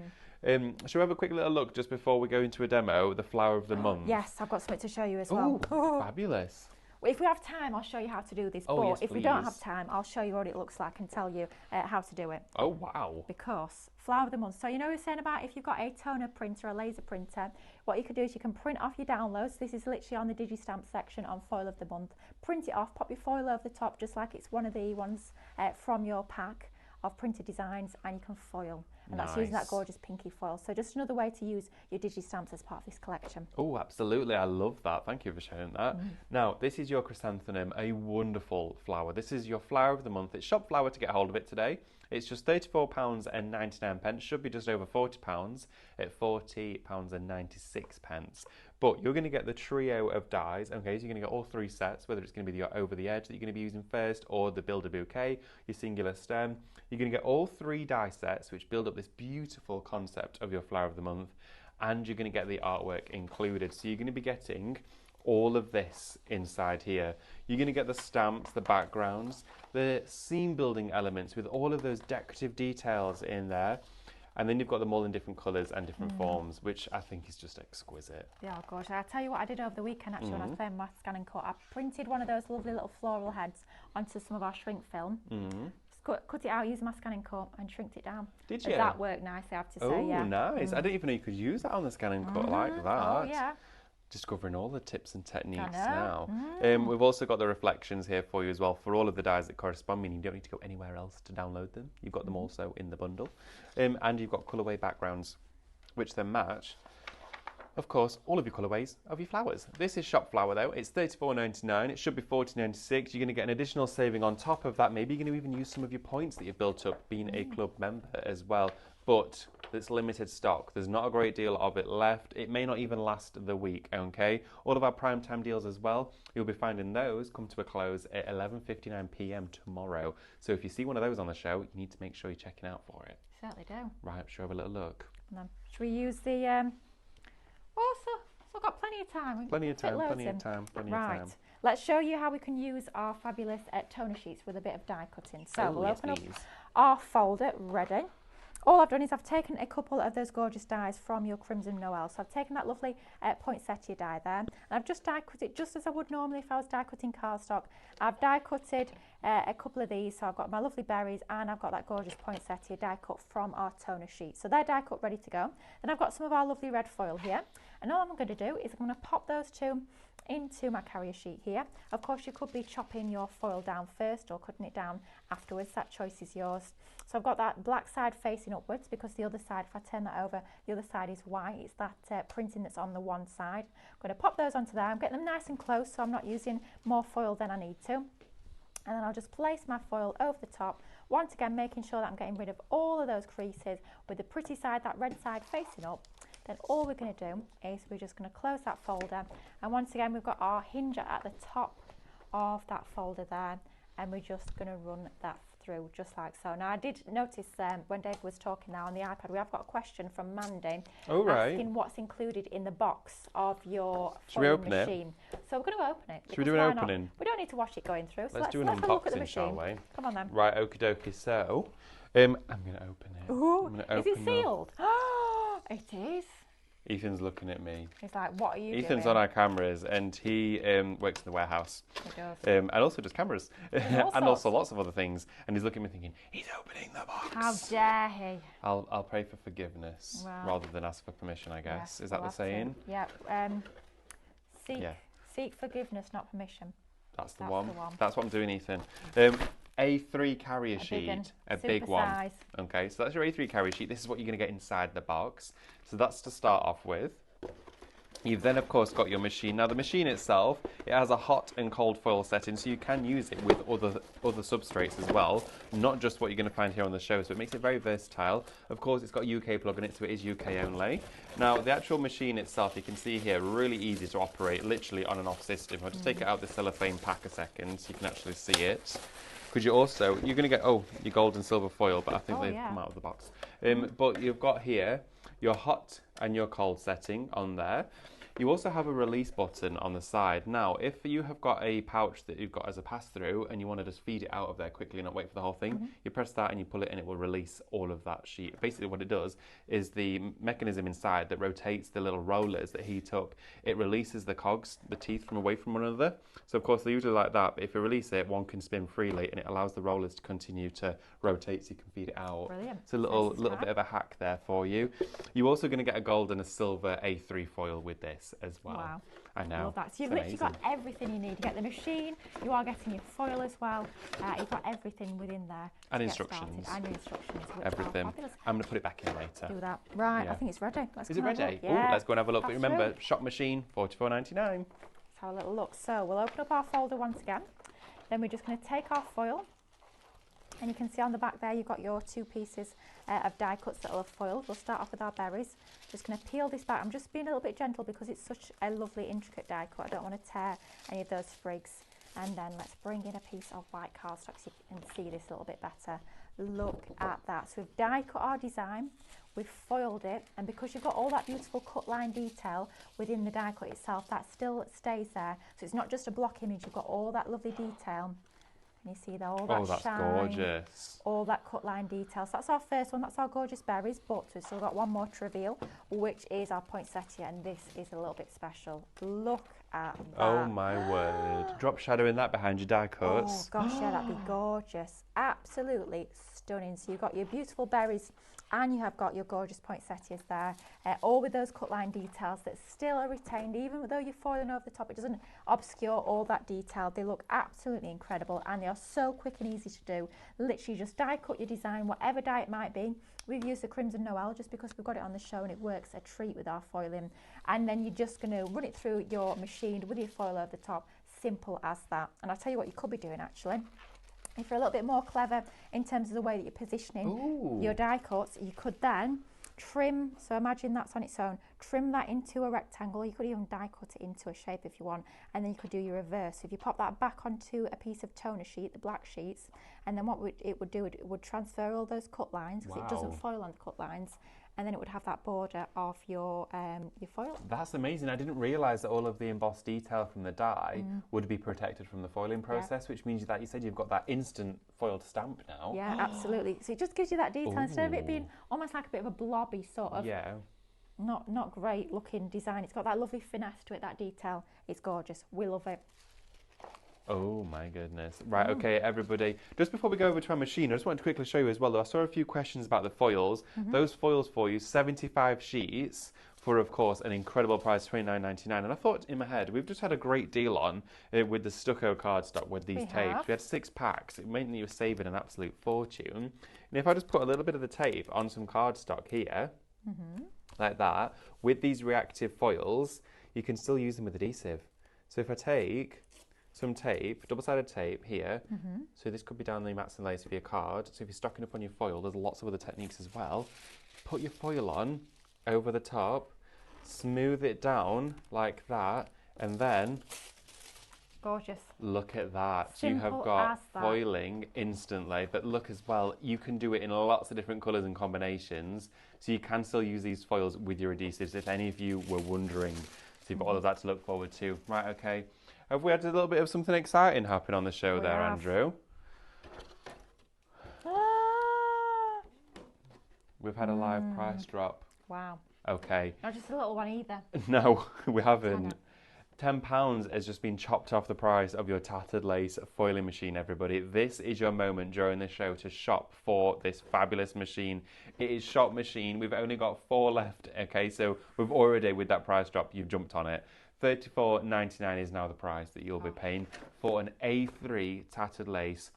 Shall we have a quick little look just before we go into a demo, the flower of the month? Yes, I've got something to show you as well. Oh, fabulous. If we have time, I'll show you how to do this. Oh, but yes, if we don't please. have time, I'll show you what it looks like and tell you how to do it. Oh, wow. Because flower of the month. So you know we were saying about if you've got a toner printer, a laser printer, what you can do is you can print off your downloads. This is literally on the Digistamp section on foil of the month. Print it off, pop your foil over the top just like it's one of the ones from your pack of printed designs, and you can foil. And that's using that gorgeous pinky foil. So just another way to use your Digistamps as part of this collection. Oh, absolutely. I love that. Thank you for sharing that. Now, this is your chrysanthemum, a wonderful flower. This is your flower of the month. It's shop flower to get hold of it today. It's just £34.99. Should be just over £40 at £40.96. But you're going to get the trio of dies, okay? So you're going to get all 3 sets, whether it's going to be the over the edge that you're going to be using first or the builder bouquet, your singular stem. You're going to get all 3 die sets, which build up this beautiful concept of your flower of the month, and you're going to get the artwork included. So you're going to be getting all of this inside here. You're going to get the stamps, the backgrounds, the scene building elements with all of those decorative details in there. And then you've got them all in different colours and different forms, which I think is just exquisite. Yeah, gorgeous. I'll tell you what I did over the weekend actually when I was playing my scan and cut. I printed one of those lovely little floral heads onto some of our shrink film. Cut it out, used my scanning cut and shrinked it down. Did you? That worked nicely, I have to say. Oh, yeah. nice. I didn't even know you could use that on the scan and cut like that. Oh, yeah. Discovering all the tips and techniques now. We've also got the reflections here for you as well for all of the dies that correspond, meaning you don't need to go anywhere else to download them. You've got them also in the bundle. And you've got colourway backgrounds, which then match, of course, all of your colourways of your flowers. This is shop flower though. It's $34.99. It should be $40.96. You're going to get an additional saving on top of that. Maybe you're going to even use some of your points that you've built up being a club member as well. But it's limited stock. There's not a great deal of it left. It may not even last the week, okay? All of our prime time deals as well, you'll be finding those come to a close at 11:59 p.m. tomorrow. So if you see one of those on the show, you need to make sure you're checking out for it. Certainly do. Right, should we have a little look? And then, should we use the... Also, I've got plenty of time. Plenty of time, plenty of time. Right, let's show you how we can use our fabulous toner sheets with a bit of die cutting. So we'll open up our folder, ready. All I've done is I've taken a couple of those gorgeous dies from your Crimson Noel. So I've taken that lovely poinsettia die there, and I've just die cut it just as I would normally if I was die cutting cardstock. I've die cutted a couple of these, so I've got my lovely berries and I've got that gorgeous poinsettia die cut from our toner sheet. So they're die cut ready to go. Then I've got some of our lovely red foil here, and all I'm going to do is I'm going to pop those two into my carrier sheet here. Of course, you could be chopping your foil down first or cutting it down afterwards. That choice is yours. So I've got that black side facing upwards because the other side, if I turn that over, the other side is white. It's that printing that's on the one side. I'm going to pop those onto there. I'm getting them nice and close so I'm not using more foil than I need to. And then I'll just place my foil over the top, once again making sure that I'm getting rid of all of those creases with the pretty side, that red side facing up. Then all we're going to do is we're just going to close that folder, and once again we've got our hinger at the top of that folder there, and we're just going to run that through just like so. Now I did notice when Dave was talking now on the iPad, we have got a question from Mandy asking what's included in the box of your foiling machine. So we're going to open it. Should we do an opening? We don't need to watch it going through. So let's do an unboxing, shall we? Come on then. Right, okie dokie. So I'm going to open it. Ooh, is it sealed? It is. Ethan's looking at me. He's like, what are you doing? Ethan's on our cameras, and he works in the warehouse. He does. And also does cameras. And also lots of other things. And he's looking at me thinking, he's opening the box. How dare he? I'll pray for forgiveness rather than ask for permission, I guess. Yeah, is that the saying? Yeah. Seek forgiveness, not permission. That's the one. That's what I'm doing, Ethan. A3 carrier sheet, a big one. Size. Okay, so that's your A3 carrier sheet. This is what you're going to get inside the box. So that's to start off with. You've then, of course, got your machine. Now, the machine itself, it has a hot and cold foil setting, so you can use it with other substrates as well, not just what you're going to find here on the show, so it makes it very versatile. Of course, it's got a UK plug in it, so it is UK only. Now, the actual machine itself, you can see here, really easy to operate, literally on and off system. I'll just take it out of the cellophane pack a second so you can actually see it. Because you're going to get, your gold and silver foil, but I think they've come out of the box. But you've got here your hot and your cold setting on there. You also have a release button on the side. Now, if you have got a pouch that you've got as a pass-through and you want to just feed it out of there quickly and not wait for the whole thing, you press that and you pull it and it will release all of that sheet. Basically what it does is the mechanism inside that rotates the little rollers that heat up, it releases the cogs, the teeth from away from one another. So of course they're usually like that, but if you release it, one can spin freely and it allows the rollers to continue to rotate so you can feed it out. Brilliant. It's a little bit of a hack there for you. You're also going to get a gold and a silver A3 foil with this as well. Wow. I know. Love that. So you've literally got everything you need. You get the machine, you are getting your foil as well. You've got everything within there. And instructions. And your instructions. Everything. I'm going to put it back in later. Do that. Right, yeah. I think it's ready. Is it ready? Yeah. Ooh, let's go and have a look. But remember, shop machine, $44.99. Let's have a little look. So we'll open up our folder once again. Then we're just going to take our foil. And you can see on the back there you've got your 2 pieces of die cuts that will have foiled. We'll start off with our berries. Just going to peel this back. I'm just being a little bit gentle because it's such a lovely intricate die cut. I don't want to tear any of those sprigs. And then let's bring in a piece of white cardstock so you can see this a little bit better. Look at that. So we've die cut our design, we've foiled it, and because you've got all that beautiful cut line detail within the die cut itself, that still stays there. So it's not just a block image, you've got all that lovely detail. And you see there, all that that's shine, gorgeous. All that cut line details. So that's our first one, that's our gorgeous berries, but we've still got one more to reveal, which is our poinsettia, and this is a little bit special. Look at that. Oh my word. Drop shadow in that behind your die cuts. Oh gosh, yeah, that'd be gorgeous. Absolutely stunning. So you've got your beautiful berries and you have got your gorgeous poinsettias there, all with those cut line details that still are retained, even though you're foiling over the top, it doesn't obscure all that detail. They look absolutely incredible and they are so quick and easy to do. Literally just die cut your design, whatever die it might be. We've used the Crimson Noel just because we've got it on the show and it works a treat with our foiling. And then you're just going to run it through your machine with your foil over the top. Simple as that. And I'll tell you what you could be doing actually. If you're a little bit more clever in terms of the way that you're positioning your die cuts, you could then trim, so imagine that's on its own, trim that into a rectangle. You could even die cut it into a shape if you want, and then you could do your reverse. So if you pop that back onto a piece of toner sheet, the black sheets, and then what it would do, it would transfer all those cut lines, because it doesn't foil on the cut lines, and then it would have that border of your foil. That's amazing. I didn't realise that all of the embossed detail from the die would be protected from the foiling process, which means that you said you've got that instant foiled stamp now. Yeah, absolutely. So it just gives you that detail instead of it being almost like a bit of a blobby sort of not great looking design. It's got that lovely finesse to it, that detail. It's gorgeous. We love it. Oh my goodness. Right, okay, everybody. Just before we go over to our machine, I just wanted to quickly show you as well, though, I saw a few questions about the foils. Those foils for you, 75 sheets for, of course, an incredible price, $29.99. And I thought in my head, we've just had a great deal on with the stucco cardstock with these tapes. We had 6 packs. It meant that you were saving an absolute fortune. And if I just put a little bit of the tape on some cardstock here, like that, with these reactive foils, you can still use them with adhesive. So if I take some tape, double-sided tape here, so this could be down the mats and lace for your card. So if you're stocking up on your foil, there's lots of other techniques as well. Put your foil on over the top, smooth it down like that, and then gorgeous. Look at that. Simple you have got as that. foiling instantly, but look as well, you can do it in lots of different colours and combinations, so you can still use these foils with your adhesives if any of you were wondering. So you've got all of that to look forward to. Right, okay. Have we had a little bit of something exciting happen on the show there, Andrew? We've had a live price drop. Wow. Okay. Not just a little one either. No, we haven't. £10 has just been chopped off the price of your tattered lace foiling machine, everybody. This is your moment during the show to shop for this fabulous machine. It is Shop Machine. We've only got 4 left, okay? So we've already, with that price drop, you've jumped on it. $34.99 is now the price that you'll be paying for an A3 tattered lace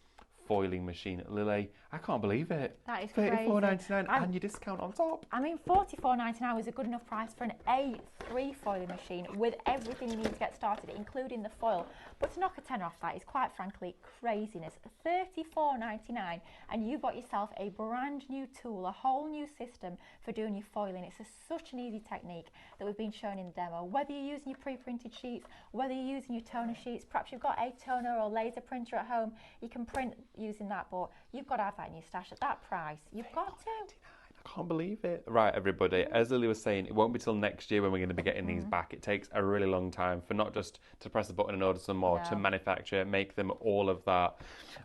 foiling machine. Lily, I can't believe it. That is crazy. $34.99 and your discount on top. I mean, $44.99 is a good enough price for an A3 foiling machine with everything you need to get started, including the foil. But to knock a tenner off that is quite frankly craziness. $34.99 and you've got yourself a brand new tool, a whole new system for doing your foiling. It's such an easy technique that we've been shown in the demo. Whether you're using your pre-printed sheets, whether you're using your toner sheets, perhaps you've got a toner or laser printer at home, you can print using that, but you've got to have that in your stash at that price. You've got to. I can't believe it. Right, everybody, as Lily was saying, it won't be till next year when we're going to be getting these back. It takes a really long time for not just to press a button and order some more, to manufacture, make them, all of that.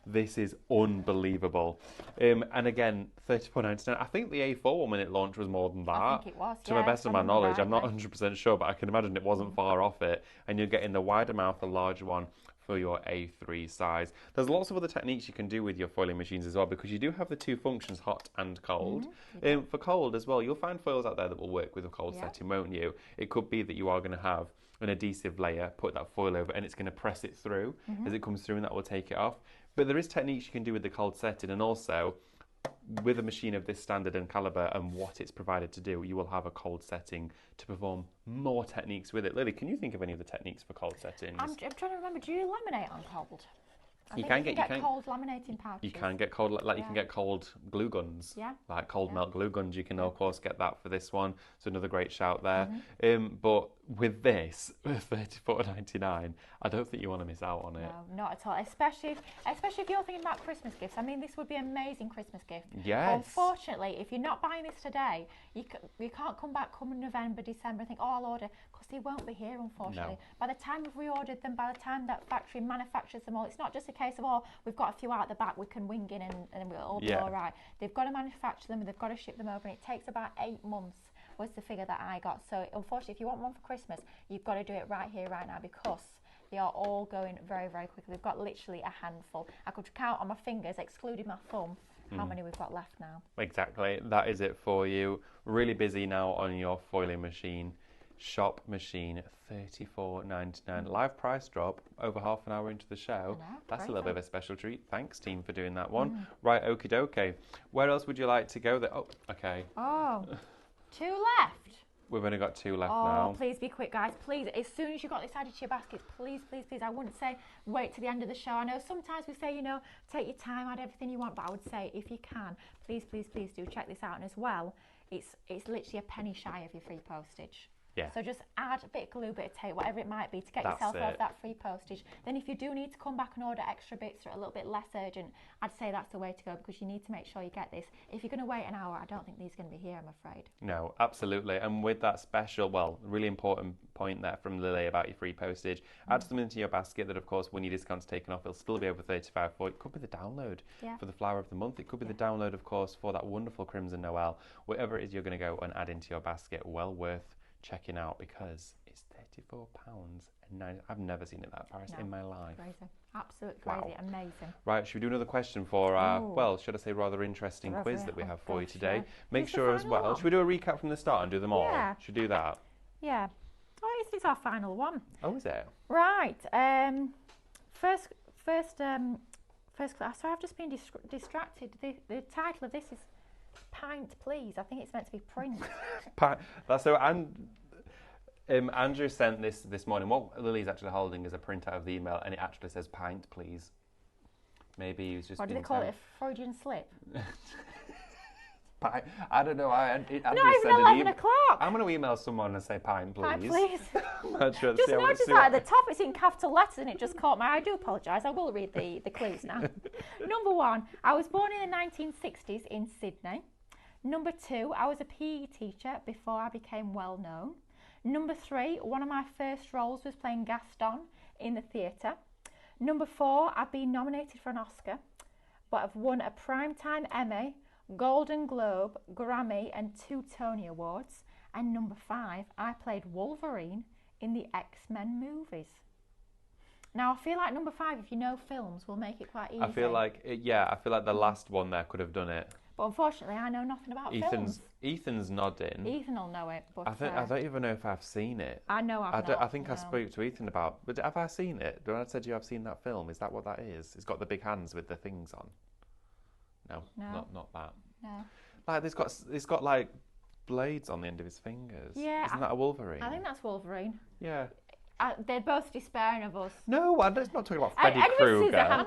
This is unbelievable. And again, £34.99. I think the A4 one when it launched was more than that. I think it was, to my best of my knowledge. I'm not 100% sure, but I can imagine it wasn't far off it. And you're getting the wider mouth, the larger one, for your A3 size. There's lots of other techniques you can do with your foiling machines as well, because you do have the two functions, hot and cold. For cold as well, you'll find foils out there that will work with a cold setting, won't you? It could be that you are going to have an adhesive layer, put that foil over, and it's going to press it through as it comes through, and that will take it off. But there is techniques you can do with the cold setting, and also with a machine of this standard and calibre and what it's provided to do, you will have a cold setting to perform more techniques with it. Lily, can you think of any of the techniques for cold settings? I'm trying to remember, do you laminate on cold? I You think can get cold laminating pouches. You can get cold, like you can get cold glue guns. Yeah. Like cold melt glue guns. You can of course get that for this one. So another great shout there. But with this, £34.99, I don't think you want to miss out on it. No, not at all. Especially if you're thinking about Christmas gifts. I mean, this would be an amazing Christmas gift. Yes. Unfortunately, if you're not buying this today, you can't come back come November, December and think, oh, I'll order, because they won't be here, unfortunately. No. By the time we've reordered them, by the time that factory manufactures them all, it's not just a case of, oh, we've got a few out the back, we can wing in and we'll all be all right. They've got to manufacture them and they've got to ship them over, and it takes about 8 months. Was the figure that I got. So unfortunately, if you want one for Christmas, you've got to do it right here, right now, because they are all going very, very quickly. We've got literally a handful. I could count on my fingers, excluding my thumb, how many we've got left now. Exactly. That is it for you. Really busy now on your foiling machine. Shop machine, $34.99. Live price drop over half an hour into the show. That's a little bit of a special treat. Thanks, team, for doing that one. Right, okie dokie. Where else would you like to go? Oh, okay. Oh. 2 left. We've only got 2 left now. Oh, please be quick, guys. Please, as soon as you got this added to your baskets, please, please, please. I wouldn't say wait to the end of the show. I know sometimes we say, take your time, add everything you want, but I would say if you can, please, please, please do check this out. And as well, it's literally a penny shy of your free postage. Yeah. So just add a bit of glue, bit of tape, whatever it might be, to get yourself out of that free postage. Then if you do need to come back and order extra bits that are a little bit less urgent, I'd say that's the way to go, because you need to make sure you get this. If you're going to wait an hour, I don't think these are going to be here, I'm afraid. No, absolutely. And with that special, really important point there from Lily about your free postage, add something into your basket that, of course, when your discount's taken off, it'll still be over 35 for. It could be the download for the flower of the month. It could be the download, of course, for that wonderful Crimson Noel. Whatever it is you're going to go and add into your basket, well worth checking out, because it's £34.09. I've never seen it that price in my life. Crazy. Absolutely crazy. Amazing. Right, should we do another question for our, should I say, rather interesting quiz that we have for you today? Make sure as well, should we do a recap from the start and do them all? Yeah. Should we do that? Yeah. Oh, this is our final one. Oh, is it? Right. First, sorry, I've just been distracted. The title of this is Pint, Please. I think it's meant to be print. That's so. Andrew sent this morning. What Lily's actually holding is a printout of the email, and it actually says "pint, please." Maybe he was just. Or do they call it a Freudian slip? I don't know. Not even 11 o'clock. I'm going to email someone and say "pint, please." Pint, please. I'm not sure. Just notice that at the top it's in capital letters and it just caught my eye. I do apologise. I will read the clues now. Number 1, I was born in the 1960s in Sydney. Number 2, I was a PE teacher before I became well known. Number 3, one of my first roles was playing Gaston in the theatre. Number 4, I've been nominated for an Oscar, but I've won a Primetime Emmy, Golden Globe, Grammy and 2 Tony Awards. And number 5, I played Wolverine in the X-Men movies. Now, I feel like number 5, if you know films, will make it quite easy. I feel like the last one there could have done it. But unfortunately, I know nothing about films. Ethan's nodding. Ethan will know it. But I don't even know if I've seen it. I know I've not. I think I spoke to Ethan about. But have I seen it? When I said to you I've seen that film, is that what that is? It's got the big hands with the things on. No. Not that. No. Like it's got like blades on the end of his fingers. Yeah. Isn't that a Wolverine? I think that's Wolverine. Yeah. They're both despairing of us. No, I'm not talking about Freddy Krueger.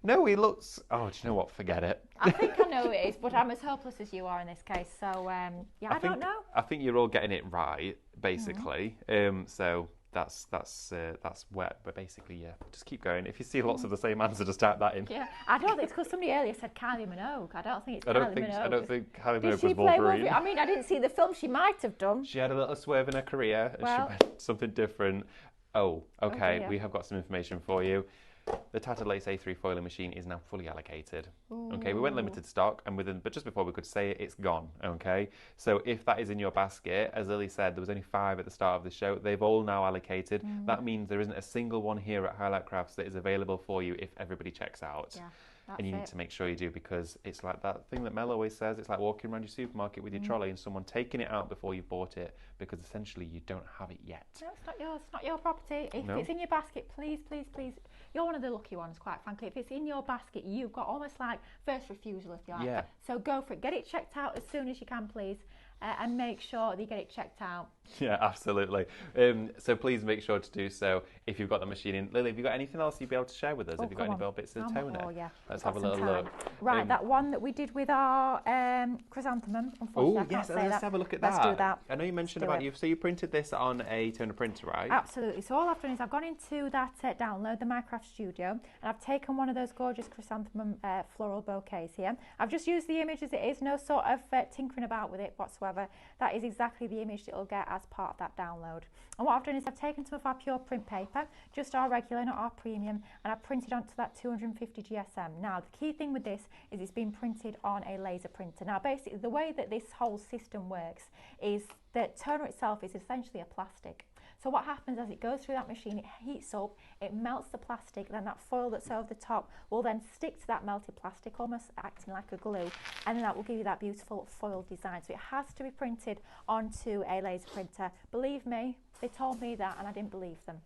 No, he looks. Oh, do you know what? Forget it. I think I know it is, but I'm as hopeless as you are in this case. So, I don't know. I think you're all getting it right, basically. So that's wet. But basically, yeah, just keep going. If you see lots of the same answer, just type that in. Yeah, I don't think it's because somebody earlier said Kylie Minogue. I don't think it's I Kylie Minogue. I don't think Kylie Did Minogue she was play Wolverine. I mean, I didn't see the film. She might have done. She had a little swerve in her career, and Well, she went something different. Oh, okay. dear. We have got some information for you. The Tata Lace A3 foiling machine is now fully allocated. Okay, we went limited stock, and but just before we could say it, it's gone. Okay, so if that is in your basket, as Lily said, there was only 5 at the start of the show. They've all now allocated. That means there isn't a single one here at Highlight Crafts that is available for you if everybody checks out. Yeah. And you need to make sure you do, because it's like that thing that Mel always says, it's like walking around your supermarket with your trolley and someone taking it out before you've bought it, because essentially you don't have it yet. No, it's not yours. It's not your property. If No. it's in your basket, please, please, please. You're one of the lucky ones, quite frankly. If it's in your basket, you've got almost like first refusal, if you like. Yeah. So go for it. Get it checked out as soon as you can, please. And make sure that you get it checked out. Yeah, absolutely. So please make sure to do so if you've got the machine in. Lily, have you got anything else you'd be able to share with us? Have you got any more bits of toner? Oh, yeah. Let's have a little look. Right, that one that we did with our chrysanthemum. Oh, yes, let's have a look at that. Let's do that. I know you mentioned about so you printed this on a toner printer, right? Absolutely. So all I've done is I've gone into that download, the Minecraft Studio, and I've taken one of those gorgeous chrysanthemum floral bouquets here. I've just used the image as it is, no sort of tinkering about with it whatsoever. That is exactly the image that it'll get as part of that download. And what I've done is I've taken some of our pure print paper, just our regular, not our premium, and I've printed onto that 250 GSM. Now, the key thing with this is it's been printed on a laser printer. Now, basically, the way that this whole system works is that toner itself is essentially a plastic. So what happens as it goes through that machine, it heats up, it melts the plastic, then that foil that's over the top will then stick to that melted plastic, almost acting like a glue, and then that will give you that beautiful foil design. So it has to be printed onto a laser printer. Believe me, they told me that and I didn't believe them.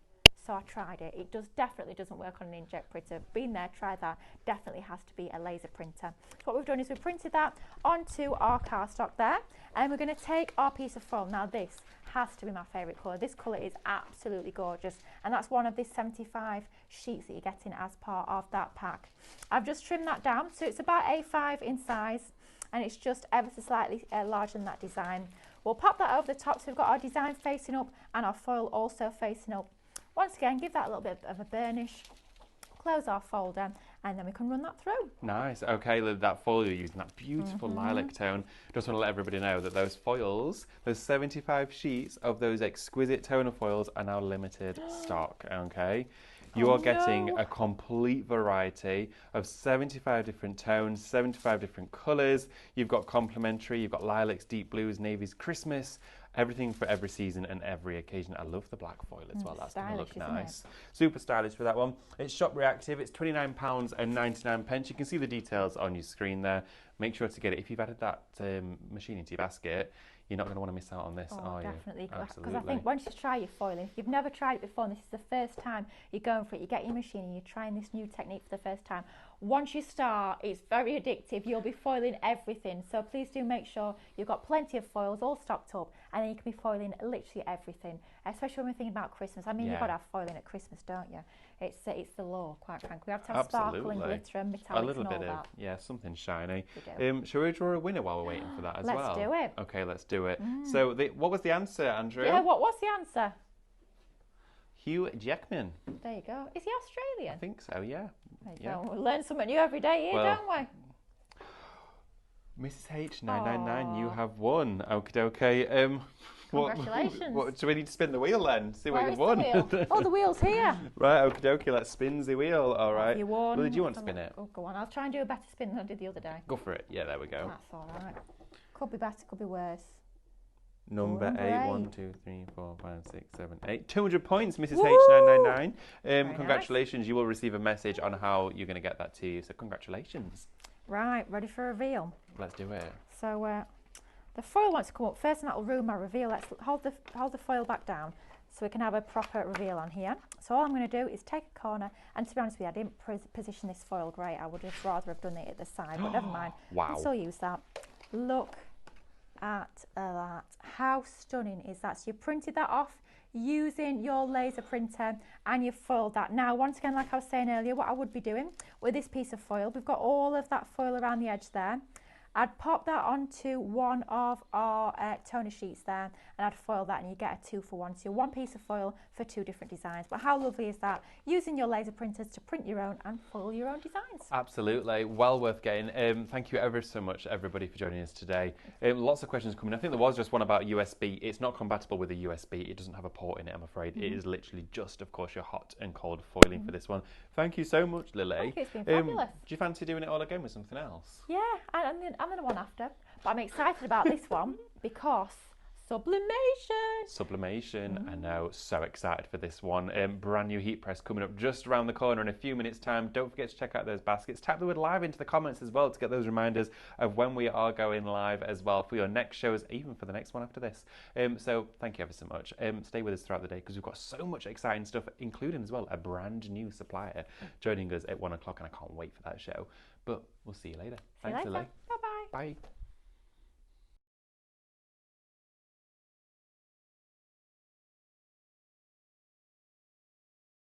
So I tried it. It definitely doesn't work on an inkjet printer. Been there, tried that. Definitely has to be a laser printer. So what we've done is we've printed that onto our cardstock there, and we're going to take our piece of foil. Now this has to be my favourite colour. This colour is absolutely gorgeous, and that's one of the 75 sheets that you're getting as part of that pack. I've just trimmed that down, so it's about A5 in size, and it's just ever so slightly larger than that design. We'll pop that over the top, so we've got our design facing up and our foil also facing up. Once again, give that a little bit of a burnish, close our folder, and then we can run that through. Nice. Okay, that foil you're using, that beautiful lilac tone. Just want to let everybody know that those foils, those 75 sheets of those exquisite toner foils are now limited stock, okay? You are getting a complete variety of 75 different tones, 75 different colours. You've got complementary, you've got lilacs, deep blues, navies, Christmas, everything for every season and every occasion. I love the black foil as well. That's going to look nice. Super stylish for that one. It's shop reactive. It's £29.99. You can see the details on your screen there. Make sure to get it. If you've added that machine into your basket, you're not going to want to miss out on this, are you? Definitely. Because I think once you try your foiling, if you've never tried it before and this is the first time you're going for it, you get your machine and you're trying this new technique for the first time, once you start, it's very addictive. You'll be foiling everything. So please do make sure you've got plenty of foils all stocked up, and then you can be foiling literally everything, especially when we're thinking about Christmas. I mean, you've got to have foiling at Christmas, don't you? It's the law, quite frankly. We have to have sparkle and glitter and metallics a little and all bit that. of, something shiny. Shall we draw a winner while we're waiting for that as well? Let's do it. Okay, let's do it. So what was the answer, Andrew? Yeah, what was the answer? Hugh Jackman. There you go. Is he Australian? I think so, yeah. There you go. We learn something new every day here, don't we? Mrs. H999, you have won. Okie dokie. Congratulations. Do we need to spin the wheel then? See what you've won. The wheel's here. Right, okie dokie, let's spin the wheel. All right. You won. Well, did you want to spin it? Oh, go on. I'll try and do a better spin than I did the other day. Go for it. Yeah, there we go. That's all right. Could be better, could be worse. Number 8. 1, 2, 3, 4, 5, 6, 7, 8. 200 points, Mrs. H999. Congratulations. Nice. You will receive a message on how you're going to get that to you. So congratulations. Right, ready for a reveal? Let's do it. So the foil wants to come up first, and that will ruin my reveal. Let's hold the foil back down so we can have a proper reveal on here. So all I'm going to do is take a corner, and to be honest with you, I didn't position this foil great. I would have rather have done it at the side, but never mind. Wow. I'll still use that. Look at that. How stunning is that? So you printed that off using your laser printer and you've foiled that. Now, once again, like I was saying earlier, what I would be doing with this piece of foil, we've got all of that foil around the edge there. I'd pop that onto one of our toner sheets there, and I'd foil that, and you get a 2-for-1. So 1 piece of foil for 2 different designs. But how lovely is that? Using your laser printers to print your own and foil your own designs. Absolutely, well worth getting. Thank you ever so much, everybody, for joining us today. Lots of questions coming. I think there was just one about USB. It's not compatible with a USB. It doesn't have a port in it, I'm afraid. It is literally just, of course, your hot and cold foiling for this one. Thank you so much, Lily. Thank you, it's been fabulous. Do you fancy doing it all again with something else? Yeah, and then the one after. But I'm excited about this one because sublimation. Sublimation, I know, so excited for this one. Brand new heat press coming up just around the corner in a few minutes' time. Don't forget to check out those baskets. Type the word live into the comments as well to get those reminders of when we are going live as well for your next shows, even for the next one after this. So thank you ever so much. Stay with us throughout the day because we've got so much exciting stuff, including as well a brand new supplier joining us at 1 o'clock, and I can't wait for that show. But we'll see you later. See you later. Lily. Bye-bye. Bye.